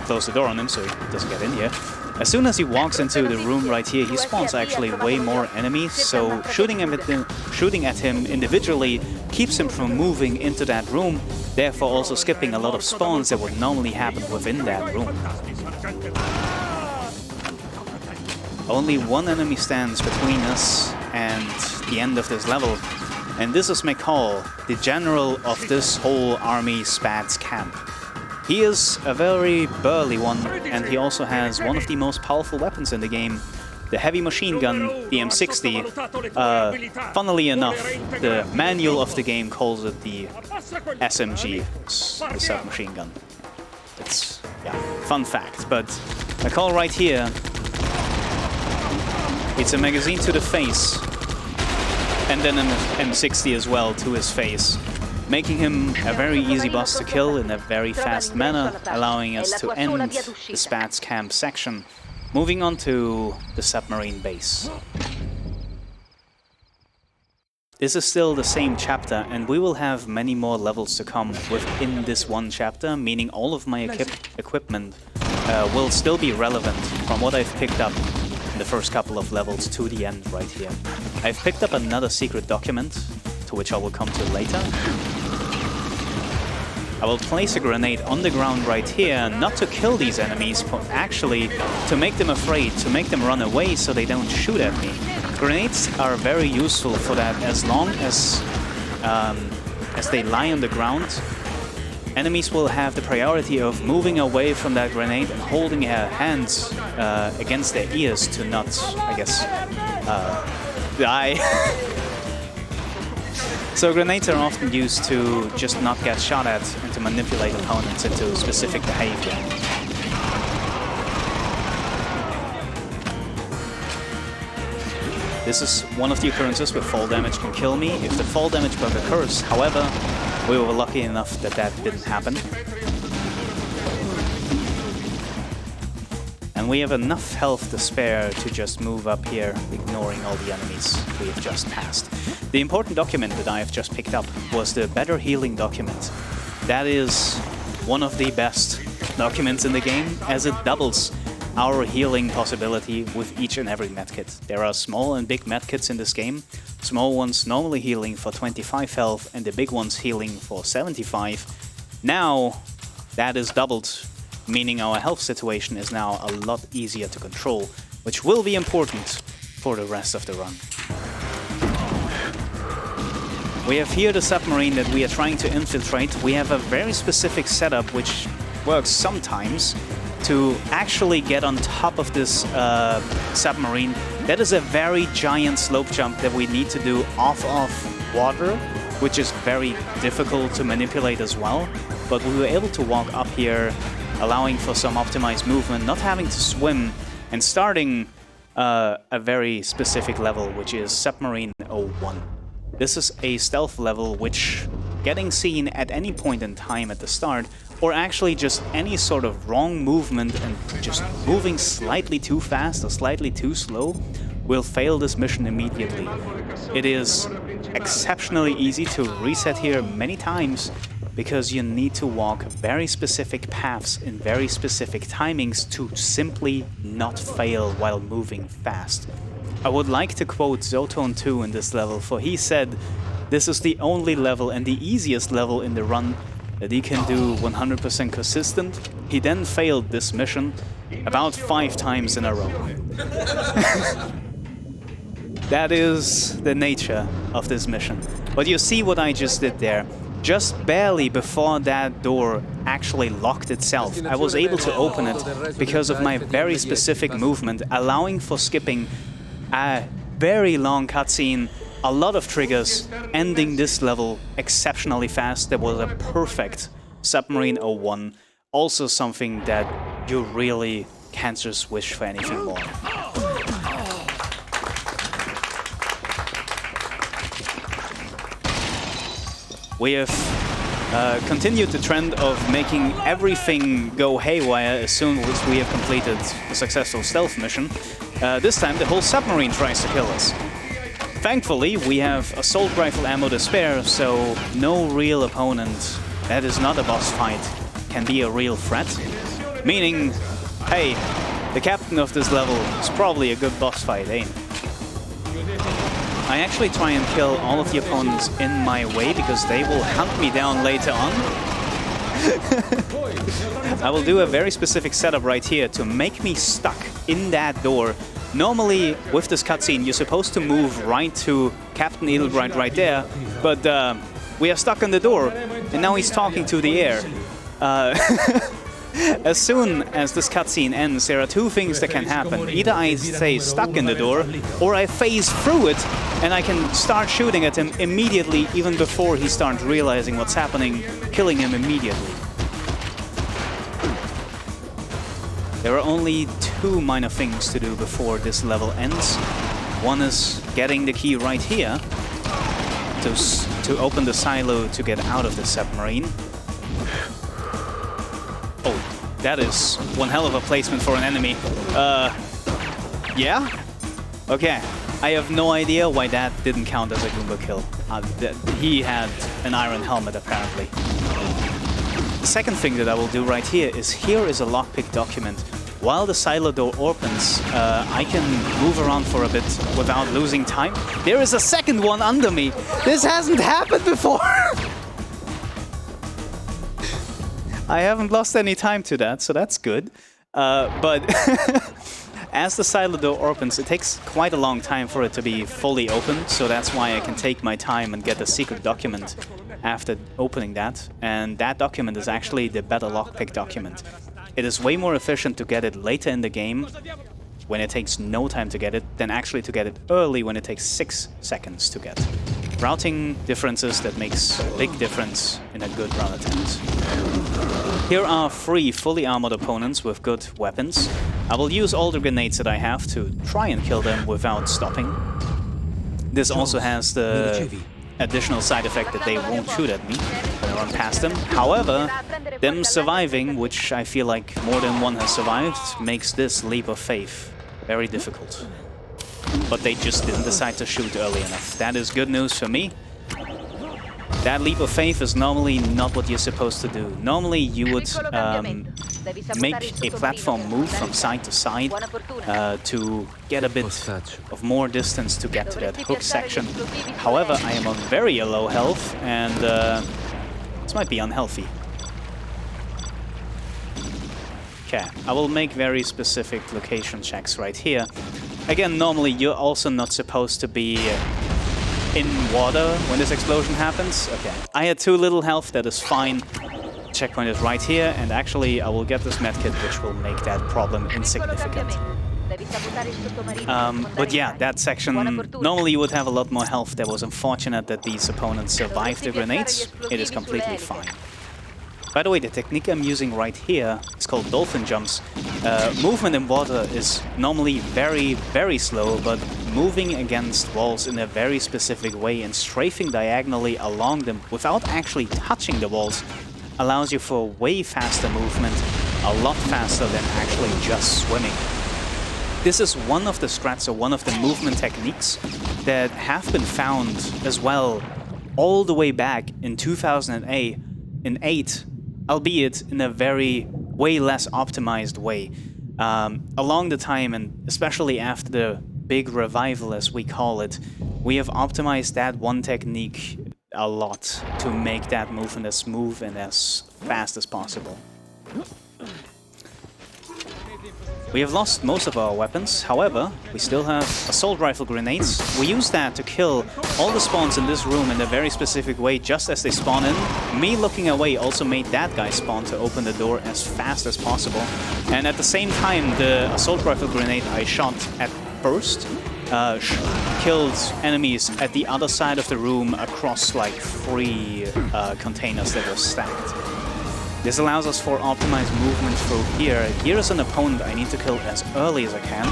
Close the door on him so he doesn't get in here. As soon as he walks into the room right here, he spawns actually way more enemies, so shooting at him individually keeps him from moving into that room, therefore also skipping a lot of spawns that would normally happen within that room. Only one enemy stands between us and the end of this level, and this is McCall, the general of this whole army Spats camp. He is a very burly one, and he also has one of the most powerful weapons in the game, the heavy machine gun, the M60. Funnily enough, the manual of the game calls it the SMG, the submachine gun. It's, yeah, fun fact, but McCall right here, it's a magazine to the face, and then an M60 as well to his face, making him a very easy boss to kill in a very fast manner, allowing us to end the Spats camp section, moving on to the submarine base. This is still the same chapter, and we will have many more levels to come within this one chapter, meaning all of my equipment will still be relevant from what I've picked up in the first couple of levels to the end right here. I've picked up another secret document, to which I will come to later. I will place a grenade on the ground right here, not to kill these enemies, but actually to make them afraid, to make them run away so they don't shoot at me. Grenades are very useful for that, as long as they lie on the ground. Enemies will have the priority of moving away from that grenade and holding their hands against their ears to not, I guess, die. So grenades are often used to just not get shot at and to manipulate opponents into specific behavior. This is one of the occurrences where fall damage can kill me. If the fall damage bug occurs, however, we were lucky enough that that didn't happen. And we have enough health to spare to just move up here, ignoring all the enemies we have just passed. The important document that I have just picked up was the better healing document. That is one of the best documents in the game, as it doubles our healing possibility with each and every medkit. There are small and big medkits in this game. Small ones normally healing for 25 health and the big ones healing for 75. Now that is doubled, meaning our health situation is now a lot easier to control, which will be important for the rest of the run. We have here the submarine that we are trying to infiltrate. We have a very specific setup which works sometimes to actually get on top of this submarine. That is a very giant slope jump that we need to do off of water, which is very difficult to manipulate as well. But we were able to walk up here, allowing for some optimized movement, not having to swim, and starting a very specific level, which is Submarine 01. This is a stealth level which, getting seen at any point in time at the start, or actually just any sort of wrong movement and just moving slightly too fast or slightly too slow, will fail this mission immediately. It is exceptionally easy to reset here many times, because you need to walk very specific paths in very specific timings to simply not fail while moving fast. I would like to quote Zotone 2 in this level, for he said, "This is the only level and the easiest level in the run that he can do 100% consistent." He then failed this mission about 5 times in a row. That is the nature of this mission. But you see what I just did there. Just barely before that door actually locked itself, I was able to open it because of my very specific movement, allowing for skipping a very long cutscene, a lot of triggers, ending this level exceptionally fast. That was a perfect Submarine 01, also something that you really can't just wish for anything more. We have continued the trend of making everything go haywire as soon as we have completed a successful stealth mission. This time the whole submarine tries to kill us. Thankfully, we have assault rifle ammo to spare, so no real opponent that is not a boss fight can be a real threat. Meaning, hey, the captain of this level is probably a good boss fight, eh? I actually try and kill all of the opponents in my way, because they will hunt me down later on. I will do a very specific setup right here to make me stuck in that door. Normally, with this cutscene, you're supposed to move right to Captain Edelbright right there, but we are stuck in the door, and now he's talking to the air. As soon as this cutscene ends, there are 2 things that can happen. Either I stay stuck in the door, or I phase through it, and I can start shooting at him immediately, even before he starts realizing what's happening, killing him immediately. There are only 2 minor things to do before this level ends. One is getting the key right here to open the silo to get out of the submarine. Oh, that is one hell of a placement for an enemy. Yeah? Okay. I have no idea why that didn't count as a Goomba kill. He had an iron helmet, apparently. The second thing that I will do right here is a lockpick document. while the silo door opens, I can move around for a bit without losing time. There is a second one under me. This hasn't happened before. I haven't lost any time to that, so that's good. But as the silo door opens, it takes quite a long time for it to be fully opened, so that's why I can take my time and get the secret document after opening that. And that document is actually the better lockpick document. It is way more efficient to get it later in the game, when it takes no time to get it, than actually to get it early when it takes 6 seconds to get. Routing differences that makes a big difference in a good run attempt. Here are 3 fully armored opponents with good weapons. I will use all the grenades that I have to try and kill them without stopping. This also has the additional side effect that they won't shoot at me when I run past them. However, them surviving, which I feel like more than one has survived, makes this leap of faith very difficult. But they just didn't decide to shoot early enough. That is good news for me. That leap of faith is normally not what you're supposed to do. Normally you would make a platform move from side to side to get a bit of more distance to get to that hook section. However, I am on very low health, and this might be unhealthy. Okay, I will make very specific location checks right here. Again, normally you're also not supposed to be in water when this explosion happens. Okay, I had 2 little health, that is fine. Checkpoint is right here, and actually I will get this medkit, which will make that problem insignificant. But yeah, that section, normally you would have a lot more health. That was unfortunate that these opponents survived the grenades. It is completely fine. By the way, the technique I'm using right here is called dolphin jumps. Movement in water is normally very, very slow, but moving against walls in a very specific way and strafing diagonally along them without actually touching the walls allows you for way faster movement, a lot faster than actually just swimming. This is one of the strats, or one of the movement techniques that have been found as well all the way back in 2008, albeit in a way less optimized way. Along the time, and especially after the big revival, as we call it, we have optimized that one technique a lot to make that movement as smooth and as fast as possible. We have lost most of our weapons, however, we still have assault rifle grenades. We use that to kill all the spawns in this room in a very specific way, just as they spawn in. Me looking away also made that guy spawn to open the door as fast as possible. And at the same time, the assault rifle grenade I shot at first killed enemies at the other side of the room across like 3 containers that were stacked. This allows us for optimized movement through here. Here is an opponent I need to kill as early as I can.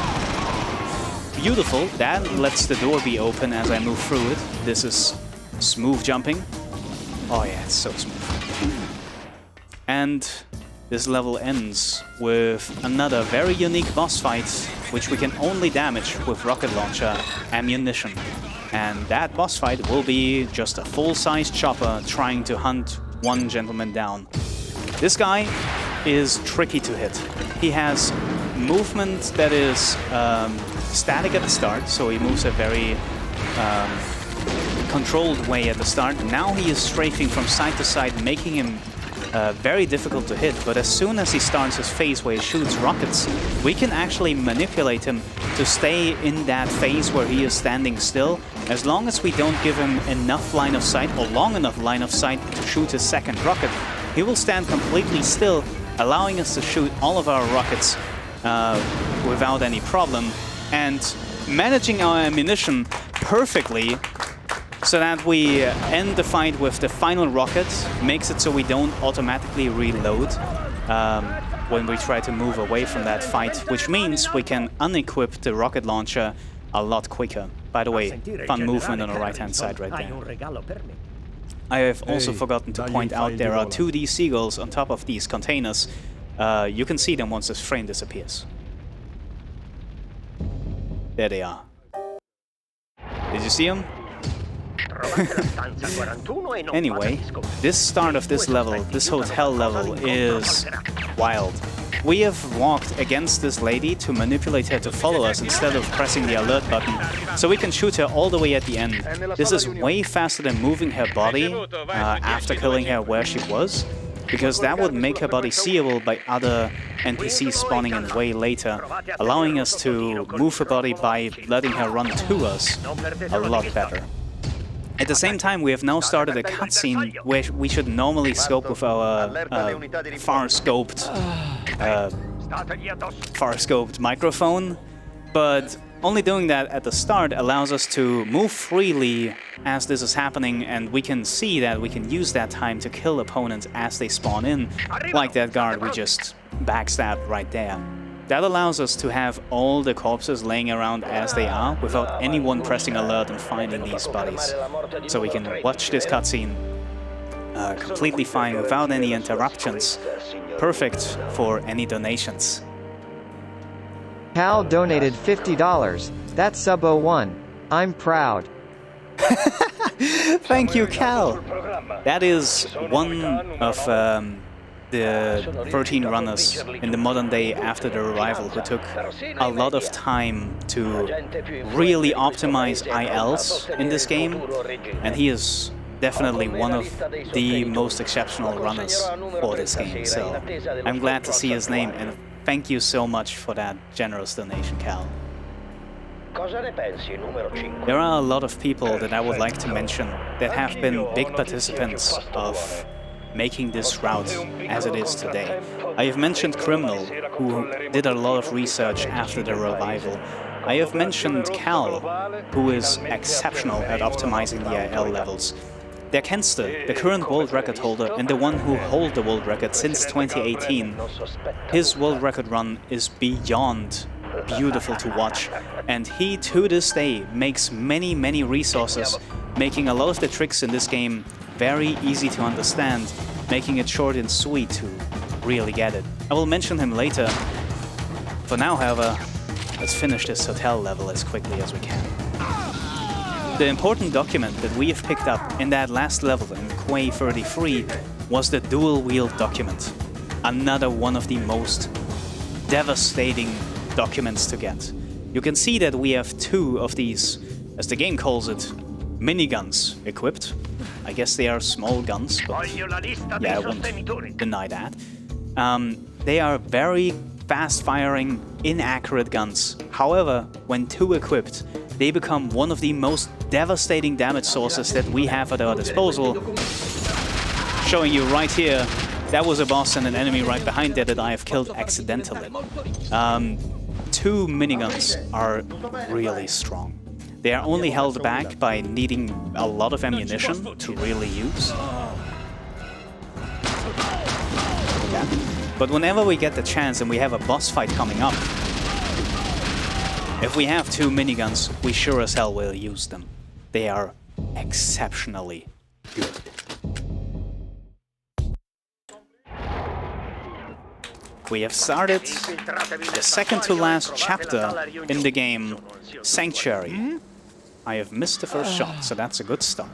Beautiful, that lets the door be open as I move through it. This is smooth jumping. Oh yeah, it's so smooth. And this level ends with another very unique boss fight, which we can only damage with rocket launcher ammunition. And that boss fight will be just a full-size chopper trying to hunt one gentleman down. This guy is tricky to hit. He has movement that is static at the start, so he moves a very controlled way at the start. Now he is strafing from side to side, making him very difficult to hit, but as soon as he starts his phase where he shoots rockets, we can actually manipulate him to stay in that phase where he is standing still, as long as we don't give him enough line of sight or long enough line of sight to shoot his second rocket. He will stand completely still, allowing us to shoot all of our rockets without any problem, and managing our ammunition perfectly so that we end the fight with the final rocket makes it so we don't automatically reload when we try to move away from that fight, which means we can unequip the rocket launcher a lot quicker. By the way, fun movement on the right-hand side right there. I have also forgotten to point out there are 2D seagulls on top of these containers. You can see them once this frame disappears. There they are. Did you see them? Anyway, this start of this level, this hotel level, is wild. we have walked against this lady to manipulate her to follow us instead of pressing the alert button, so we can shoot her all the way at the end. This is way faster than moving her body after killing her where she was, because that would make her body seeable by other NPCs spawning in way later, allowing us to move her body by letting her run to us a lot better. At the same time, we have now started a cutscene where we should normally scope with our far-scoped microphone, but only doing that at the start allows us to move freely as this is happening, and we can see that we can use that time to kill opponents as they spawn in, like that guard we just backstabbed right there. That allows us to have all the corpses laying around as they are, without anyone pressing alert and finding these bodies. So we can watch this cutscene completely fine, without any interruptions. Perfect for any donations. Cal donated $50. That's sub 01. I'm proud. Thank you, Cal. That is one of the 13 runners in the modern day after the revival who took a lot of time to really optimize ILs in this game, and he is definitely one of the most exceptional runners for this game, so I'm glad to see his name, and thank you so much for that generous donation, Cal. There are a lot of people that I would like to mention that have been big participants of making this route as it is today. I have mentioned Criminal, who did a lot of research after the revival. I have mentioned Cal, who is exceptional at optimizing the IL levels. Der Kenster, the current world record holder and the one who holds the world record since 2018, his world record run is beyond beautiful to watch, and he to this day makes many resources, making a lot of the tricks in this game very easy to understand, making it short and sweet to really get it. I will mention him later. For now, however, let's finish this hotel level as quickly as we can. The important document that we have picked up in that last level in Quay 33 was the dual-wield document. Another one of the most devastating documents to get. You can see that we have two of these, as the game calls it, miniguns equipped. I guess they are small guns, but yeah, I won't deny that. They are very fast-firing, inaccurate guns. However, when two equipped, they become one of the most devastating damage sources that we have at our disposal. Showing you right here, that was a boss and an enemy right behind there that I have killed accidentally. Two miniguns are really strong. They are only held back by needing a lot of ammunition to really use. Yeah. But whenever we get the chance and we have a boss fight coming up, if we have two miniguns, we sure as hell will use them. They are exceptionally good. We have started the second to last chapter in the game, Sanctuary. I have missed the first shot, so that's a good start.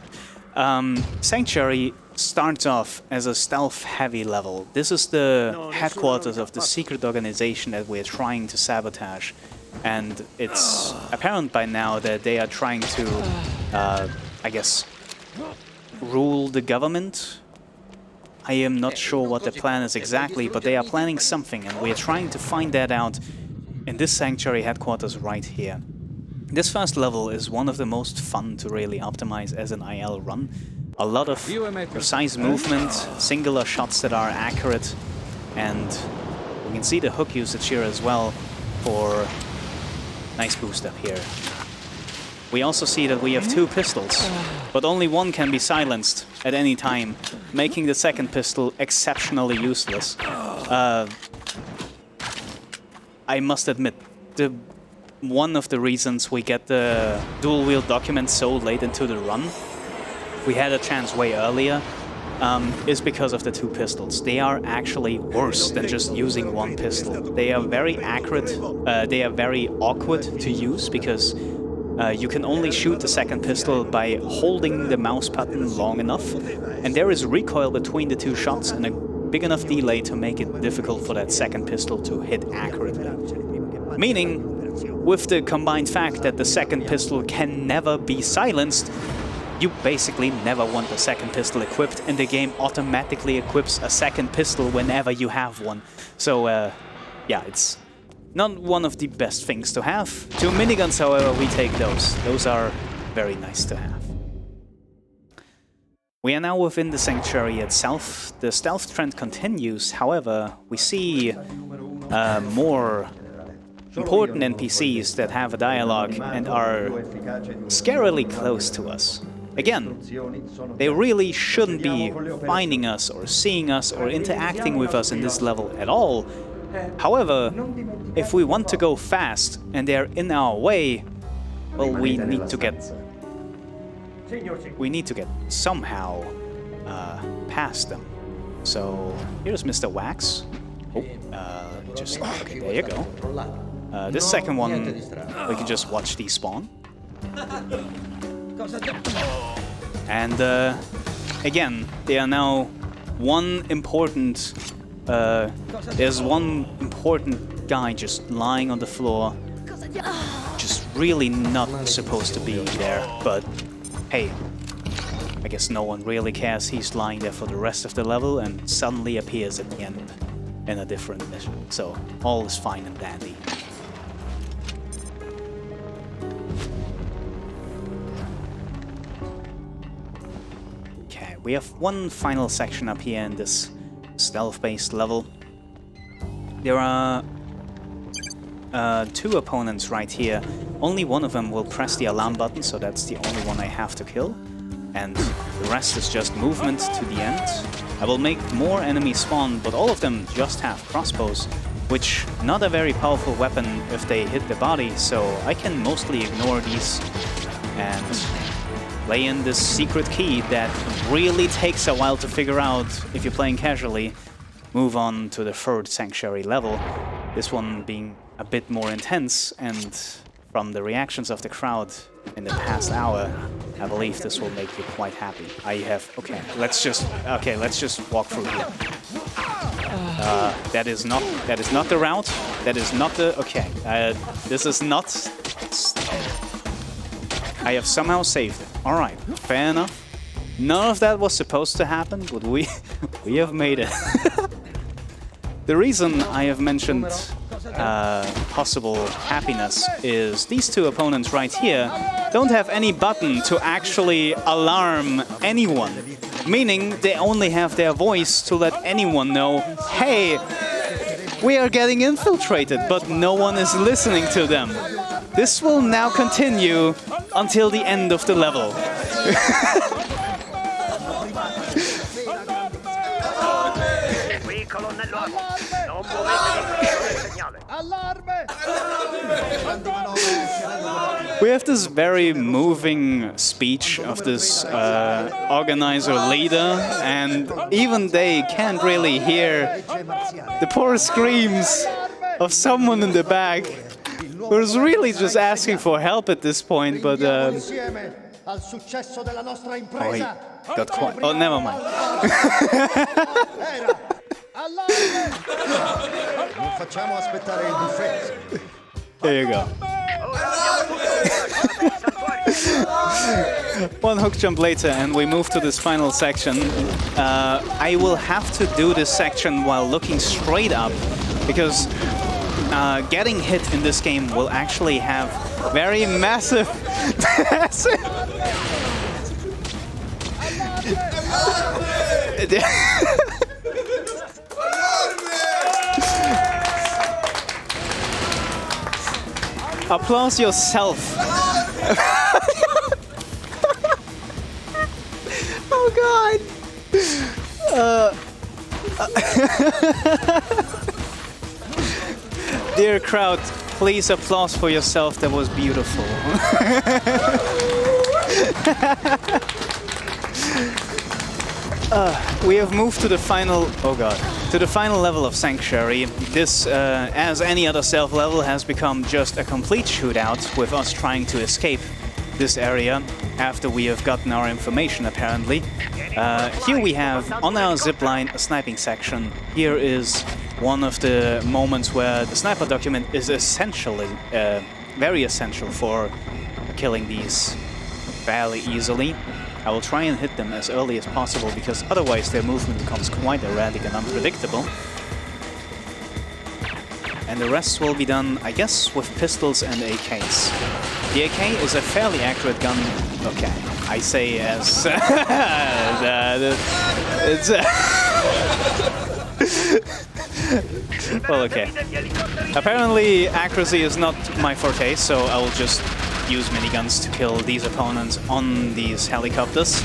Sanctuary starts off as a stealth-heavy level. This is the headquarters of the secret organization that we're trying to sabotage. And it's apparent by now that they are trying to, I guess, rule the government. I am not sure what the plan is exactly, but they are planning something, and we are trying to find that out in this Sanctuary headquarters right here. This first level is one of the most fun to really optimize as an IL run. A lot of precise movement, singular shots that are accurate, and we can see the hook usage here as well for nice boost up here. We also see that we have two pistols, but only one can be silenced at any time, making the second pistol exceptionally useless. I must admit, one of the reasons we get the dual-wield document so late into the run, we had a chance way earlier, is because of the two pistols. They are actually worse than just using one pistol. They are very accurate, they are very awkward to use because you can only shoot the second pistol by holding the mouse button long enough, and there is recoil between the two shots and a big enough delay to make it difficult for that second pistol to hit accurately. Meaning, with the combined fact that the second pistol can never be silenced, you basically never want the second pistol equipped, and the game automatically equips a second pistol whenever you have one. So, yeah, it's not one of the best things to have. 2 miniguns, however, we take those. Those are very nice to have. We are now within the sanctuary itself. The stealth trend continues, however, we see more important NPCs that have a dialogue and are scarily close to us. Again, they really shouldn't be finding us or seeing us or interacting with us in this level at all. However, if we want to go fast and they're in our way, well, we need to get somehow past them. So here's Mr. Wax. Oh, just okay, there you go. This second one, we can just watch despawn. And again, they are now there's one important guy just lying on the floor, just really not supposed to be there, but hey, I guess no one really cares. He's lying there for the rest of the level and suddenly appears at the end in a different mission, so all is fine and dandy. Okay, we have one final section up here in this stealth-based level. There are 2 opponents right here. Only one of them will press the alarm button, so that's the only one I have to kill. And the rest is just movement to the end. I will make more enemies spawn, but all of them just have crossbows, which not a very powerful weapon if they hit the body, so I can mostly ignore these and play in this secret key that really takes a while to figure out if you're playing casually. Move on to the 3rd sanctuary level, this one being a bit more intense, and from the reactions of the crowd in the past hour, I believe this will make you quite happy. Okay, let's just walk through here. That is not the route. That is not the, okay, this is not, I have somehow saved it. All right, fair enough. None of that was supposed to happen, but we have made it. The reason I have mentioned possible happiness is these 2 opponents right here don't have any button to actually alarm anyone, meaning they only have their voice to let anyone know, hey, we are getting infiltrated, but no one is listening to them. This will now continue until the end of the level. We have this very moving speech of this organizer leader, and even they can't really hear the poor screams of someone in the back who's really just asking for help at this point, but oh, he got quiet. Oh, never mind. There you go. One hook jump later and we move to this final section. I will have to do this section while looking straight up, because getting hit in this game will actually have very massive Applause yourself. Oh God. Dear crowd, please applaud for yourself. That was beautiful. We have moved to the final, to the final level of Sanctuary. This, as any other stealth level, has become just a complete shootout with us trying to escape. this area after we have gotten our information, apparently. Here we have, on our zipline, a sniping section. Here is one of the moments where the sniper document is essentially, very essential for killing these fairly easily. I will try and hit them as early as possible, because otherwise their movement becomes quite erratic and unpredictable. And the rest will be done, I guess, with pistols and AKs. The AK is a fairly accurate gun. Okay, I say as... it's... well, okay. Apparently, accuracy is not my forte, so I will just use miniguns to kill these opponents on these helicopters.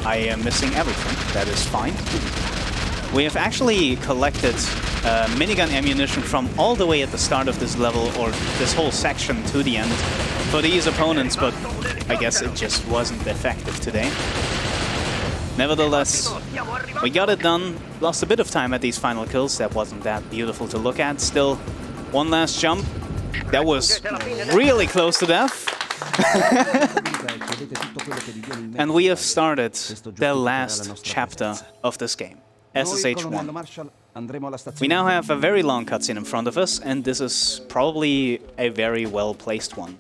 I am missing everything. That is fine. We have actually collected minigun ammunition from all the way at the start of this level, or this whole section to the end, for these opponents, but I guess it just wasn't effective today. Nevertheless, we got it done. Lost a bit of time at these final kills. That wasn't that beautiful to look at. Still, one last jump. That was really close to death. And we have started the last chapter of this game, SSH1. We now have a very long cutscene in front of us, and this is probably a very well-placed one.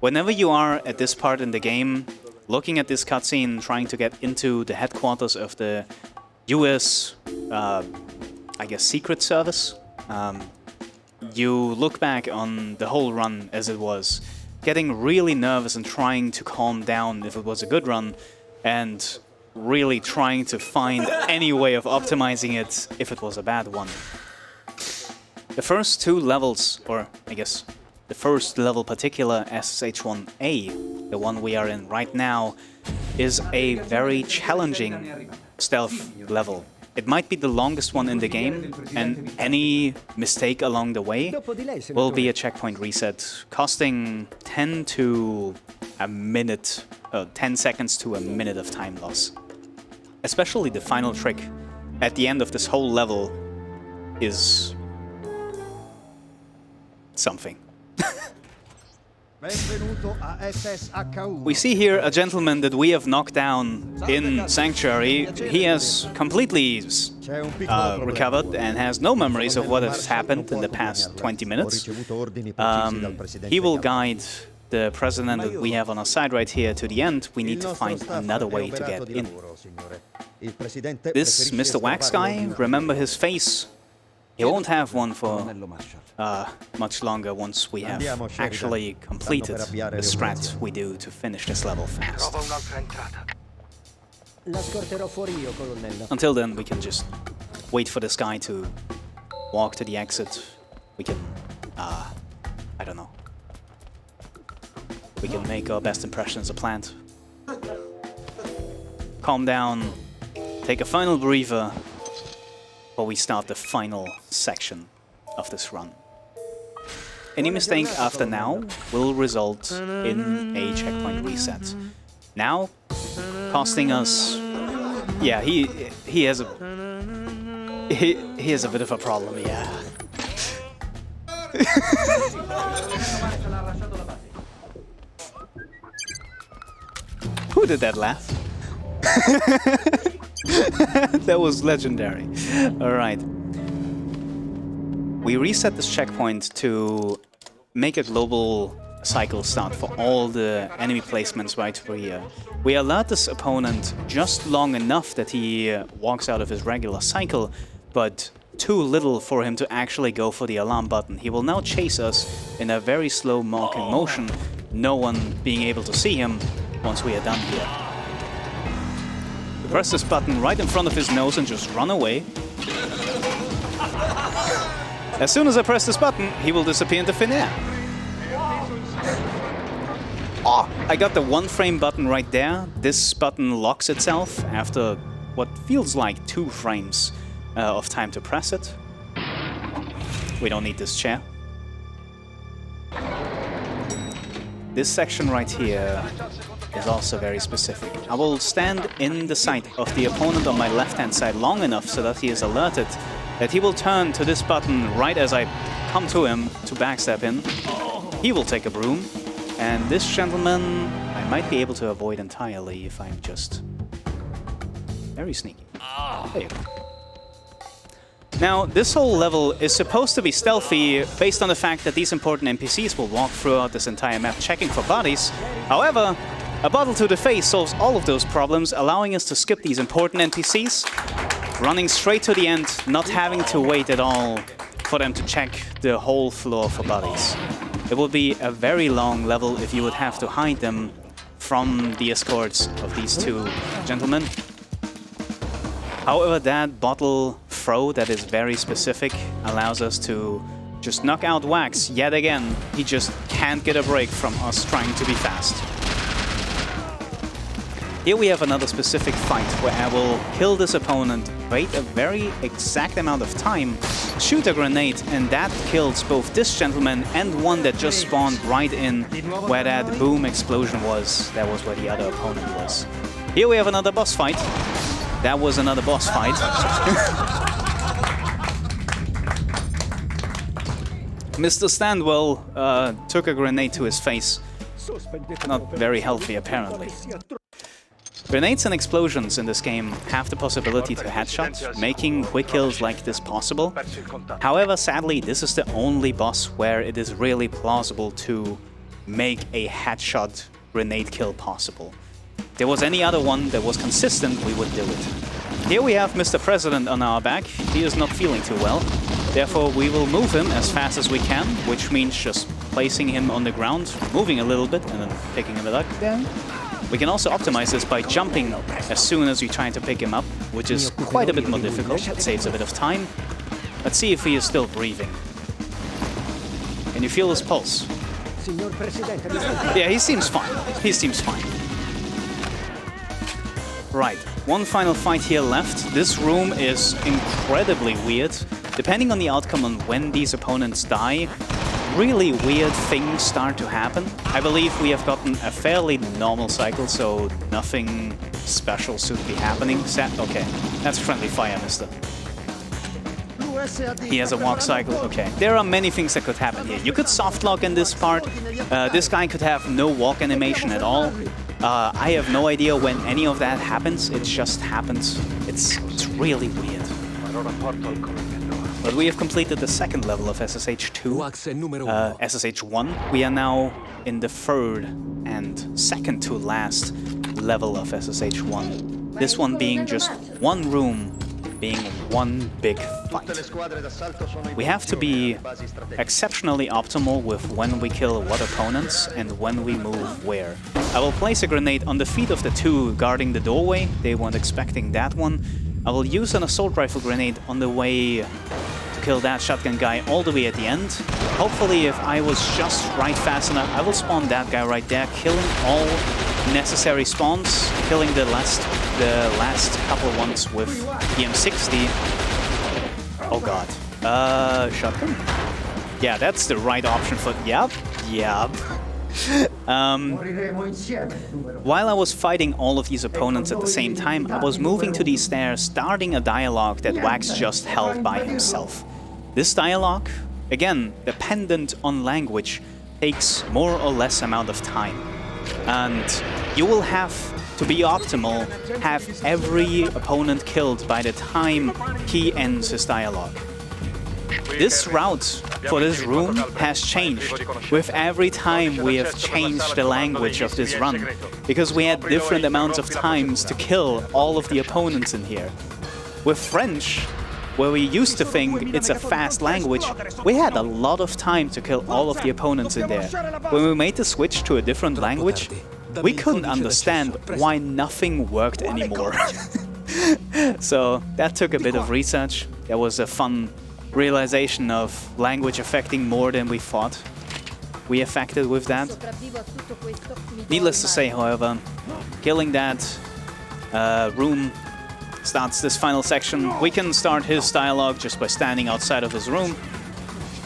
Whenever you are at this part in the game, looking at this cutscene, trying to get into the headquarters of the US, I guess, Secret Service, you look back on the whole run as it was, getting really nervous and trying to calm down if it was a good run, and really trying to find any way of optimizing it if it was a bad one. The first two levels, or I guess the first level particular, SSH1A, the one we are in right now, is a very challenging stealth level. It might be the longest one in the game, and any mistake along the way will be a checkpoint reset, costing 10 seconds to a minute of time loss. Especially the final trick at the end of this whole level is something. We see here a gentleman that we have knocked down in Sanctuary. He has completely recovered and has no memories of what has happened in the past 20 minutes. He will guide the president that we have on our side right here to the end. We need to find another way to get in. This Mr. Wax guy, remember his face? He won't have one for much longer once we have actually completed the strat we do to finish this level fast. Until then, we can just wait for this guy to walk to the exit. We can, I don't know. We can make our best impression as a plant. Calm down, take a final breather, before we start the final section of this run. Any mistake after now will result in a checkpoint reset. Now, costing us... Yeah, he has a bit of a problem, yeah. Who did that laugh? That was legendary. Alright. We reset this checkpoint to make a global cycle start for all the enemy placements right over here. We alert this opponent just long enough that he walks out of his regular cycle, but too little for him to actually go for the alarm button. He will now chase us in a very slow marking motion, no one being able to see him once we are done here. Press this button right in front of his nose and just run away. As soon as I press this button, he will disappear into thin air. Oh, I got the one frame button right there. This button locks itself after what feels like 2 frames of time to press it. We don't need this chair. This section right here is also very specific. I will stand in the sight of the opponent on my left-hand side long enough so that he is alerted that he will turn to this button right as I come to him to backstab him. he will take a broom. And this gentleman, I might be able to avoid entirely if I'm just very sneaky. There you go. Now, this whole level is supposed to be stealthy based on the fact that these important NPCs will walk throughout this entire map checking for bodies. However, a bottle to the face solves all of those problems, allowing us to skip these important NPCs, running straight to the end, not having to wait at all for them to check the whole floor for bodies. It would be a very long level if you would have to hide them from the escorts of these two gentlemen. However, that bottle throw that is very specific allows us to just knock out Wax yet again. He just can't get a break from us trying to be fast. Here we have another specific fight where I will kill this opponent, wait a very exact amount of time, shoot a grenade, and that kills both this gentleman and one that just spawned right in where that boom explosion was. That was where the other opponent was. Here we have another boss fight. That was another boss fight. Mr. Standwell took a grenade to his face. Not very healthy, apparently. Grenades and explosions in this game have the possibility to headshot, making quick kills like this possible. However, sadly, this is the only boss where it is really plausible to make a headshot grenade kill possible. If there was any other one that was consistent, we would do it. Here we have Mr. President on our back. He is not feeling too well. Therefore, we will move him as fast as we can, which means just placing him on the ground, moving a little bit, and then picking him up again. We can also optimize this by jumping as soon as we try to pick him up, which is quite a bit more difficult. It saves a bit of time. Let's see if he is still breathing. Can you feel his pulse? Yeah, he seems fine. He seems fine. Right, one final fight here left. This room is incredibly weird. Depending on the outcome on when these opponents die, really weird things start to happen. I believe we have gotten a fairly normal cycle, so nothing special should be happening. Okay, that's friendly fire, mister. He has a walk cycle. Okay, there are many things that could happen here. You could softlock in this part. This guy could have no walk animation at all. I have no idea when any of that happens. It just happens. It's really weird. But we have completed the second level of SSH2, SSH1. We are now in the third and second to last level of SSH1. This one being just one room, being one big fight. We have to be exceptionally optimal with when we kill what opponents and when we move where. I will place a grenade on the feet of the two guarding the doorway. They weren't expecting that one. I will use an assault rifle grenade on the way to kill that shotgun guy all the way at the end. Hopefully, if I was just right fast enough, I will spawn that guy right there, killing all necessary spawns, killing the last couple ones with the M60. Oh god. Shotgun? Yeah, that's the right option for... Yep. While I was fighting all of these opponents at the same time, I was moving to these stairs, starting a dialogue that Wax just held by himself. This dialogue, again, dependent on language, takes more or less amount of time. And you will have to be optimal, have every opponent killed by the time he ends his dialogue. This route for this room has changed with every time we have changed the language of this run, because we had different amounts of times to kill all of the opponents in here. With French, where we used to think it's a fast language, we had a lot of time to kill all of the opponents in there. When we made the switch to a different language, we couldn't understand why nothing worked anymore. So that took a bit of research. That was a fun realization of language affecting more than we thought we affected with that. Needless to say, however, killing that room starts this final section. We can start his dialogue just by standing outside of his room,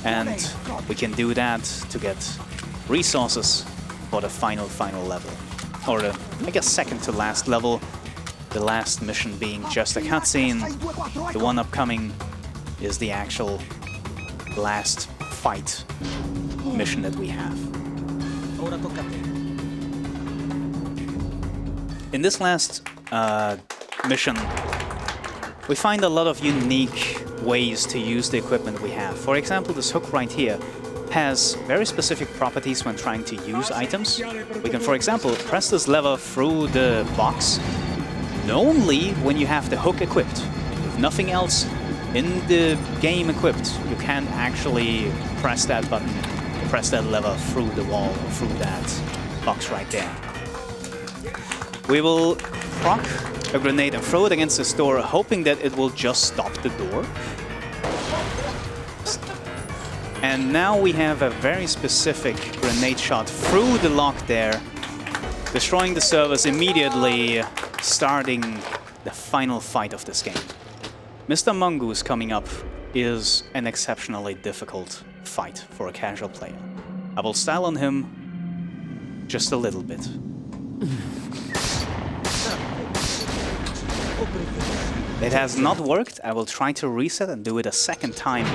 and we can do that to get resources for the final level. Or the, I guess, second to last level. The last mission being just a cutscene. The one upcoming is the actual last fight mission that we have. In this last mission, we find a lot of unique ways to use the equipment we have. For example, this hook right here has very specific properties when trying to use items. We can, for example, press this lever through the box only when you have the hook equipped. If nothing else in the game equipped, you can't actually press that button, press that lever through the wall or through that box right there. We will proc a grenade and throw it against this door, hoping that it will just stop the door. And now we have a very specific grenade shot through the lock there, destroying the servers immediately, starting the final fight of this game. Mr. Mongoose coming up is an exceptionally difficult fight for a casual player. I will style on him just a little bit. It has not worked. I will try to reset and do it a second time.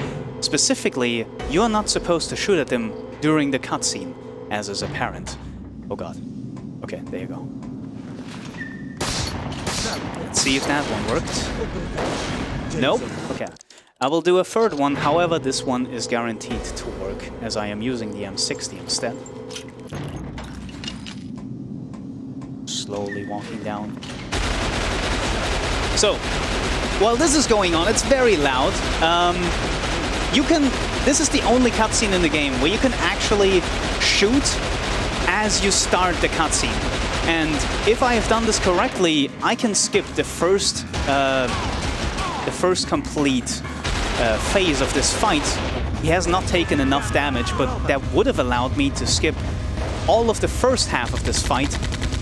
Specifically, you're not supposed to shoot at him during the cutscene, as is apparent. Oh god. Okay, there you go. Let's see if that one worked. Nope. Okay. I will do a third one, however, this one is guaranteed to work, as I am using the M60 instead. Slowly walking down. So, while this is going on, it's very loud. This is the only cutscene in the game where you can actually shoot as you start the cutscene. And if I have done this correctly, I can skip the first complete phase of this fight. He has not taken enough damage, but that would have allowed me to skip all of the first half of this fight,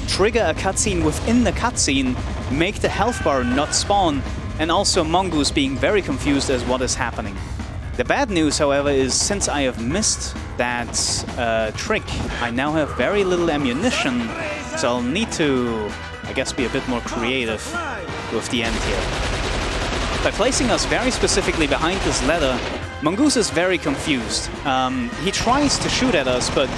trigger a cutscene within the cutscene, make the health bar not spawn, and also Mongoose being very confused as what is happening. The bad news, however, is since I have missed that trick, I now have very little ammunition, so I'll need to, I guess, be a bit more creative with the end here. By placing us very specifically behind this ladder, Mongoose is very confused. He tries to shoot at us, but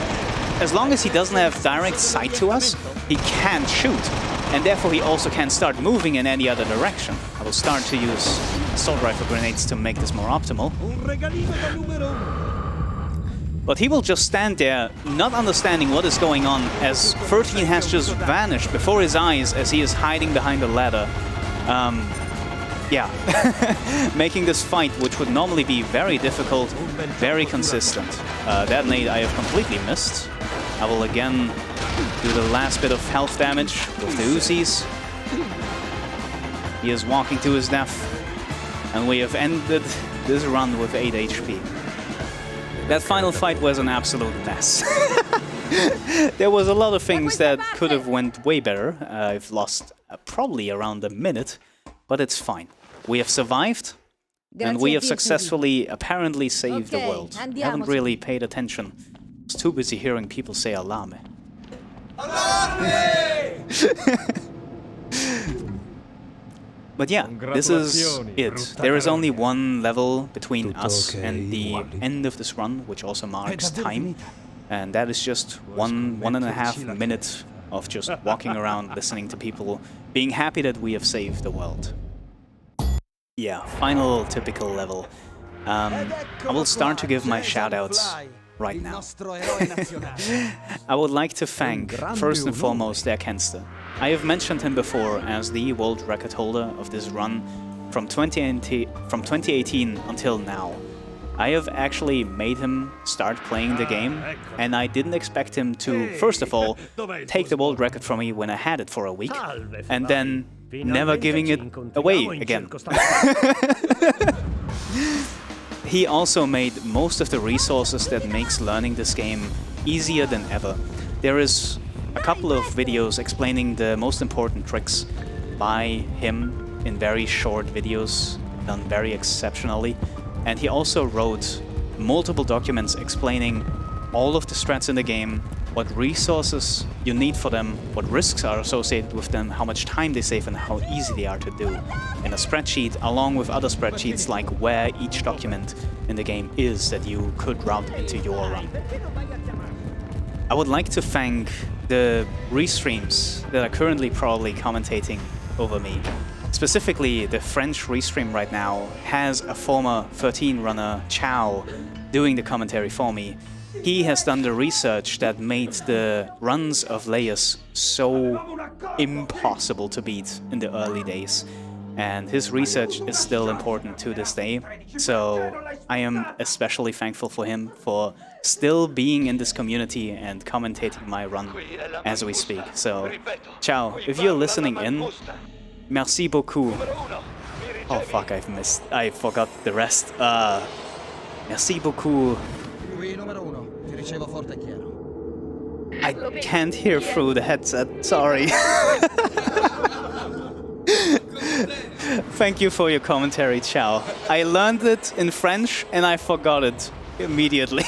as long as he doesn't have direct sight to us, he can't shoot. And therefore he also can't start moving in any other direction. I will start to use assault rifle grenades to make this more optimal. But he will just stand there, not understanding what is going on, as 13 has just vanished before his eyes as he is hiding behind the ladder. Yeah, making this fight, which would normally be very difficult, very consistent. That nade I have completely missed. I will again do the last bit of health damage with the Uzis. He is walking to his death, and we have ended this run with 8 HP. That final fight was an absolute mess. There was a lot of things that could have went way better. I've lost probably around a minute, but it's fine. We have survived, and we have successfully apparently saved the world. I haven't really paid attention. I was too busy hearing people say alarme. But yeah, this is it. There is only one level between us and the end of this run, which also marks time. And that is just one and a half minutes of just walking around, listening to people, being happy that we have saved the world. Yeah, final typical level. I will start to give my shoutouts right now. I would like to thank, first and foremost, Erkenste. I have mentioned him before as the world record holder of this run from 2018 until now. I have actually made him start playing the game, and I didn't expect him to, first of all, take the world record from me when I had it for a week, and then never giving it away again. He also made most of the resources that makes learning this game easier than ever. There is a couple of videos explaining the most important tricks by him in very short videos, done very exceptionally. And he also wrote multiple documents explaining all of the strats in the game, what resources you need for them, what risks are associated with them, how much time they save, and how easy they are to do in a spreadsheet, along with other spreadsheets like where each document in the game is that you could route into your run. I would like to thank the restreams that are currently probably commentating over me. Specifically, the French restream right now has a former 13 runner, Chow, doing the commentary for me. He has done the research that made the runs of Laius so impossible to beat in the early days. And his research is still important to this day. So I am especially thankful for him for still being in this community and commentating my run as we speak. So, Chow, if you're listening in, merci beaucoup. Oh fuck, I forgot the rest. Merci beaucoup. I can't hear through the headset, sorry. Thank you for your commentary, Chow. I learned it in French and I forgot it immediately.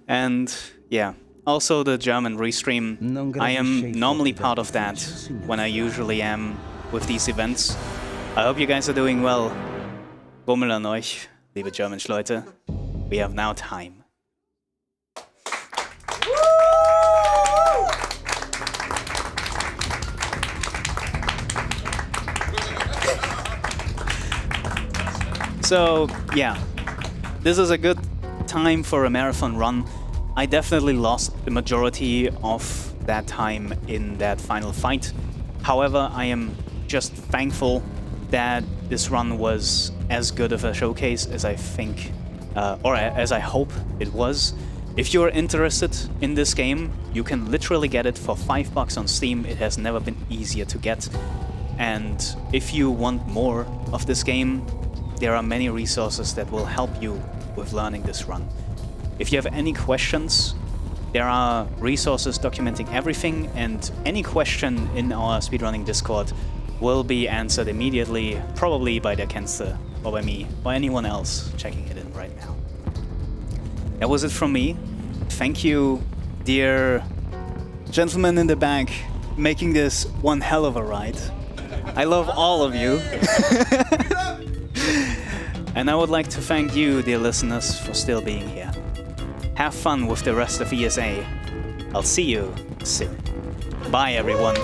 And yeah, also the German restream. I am normally part of that when I usually am with these events. I hope you guys are doing well. Bummel an euch, liebe German-Leute. We have now time. So yeah, this is a good time for a marathon run. I definitely lost the majority of that time in that final fight. However, I am just thankful that this run was as good of a showcase as I think, or as I hope it was. If you're interested in this game, you can literally get it for $5 on Steam. It has never been easier to get. And if you want more of this game, there are many resources that will help you with learning this run. If you have any questions, there are resources documenting everything, and any question in our speedrunning Discord will be answered immediately, probably by the Kenster, or by me, or anyone else checking it in right now. That was it from me. Thank you, dear gentlemen in the back, making this one hell of a ride. I love all of you. And I would like to thank you, dear listeners, for still being here. Have fun with the rest of ESA. I'll see you soon. Bye, everyone.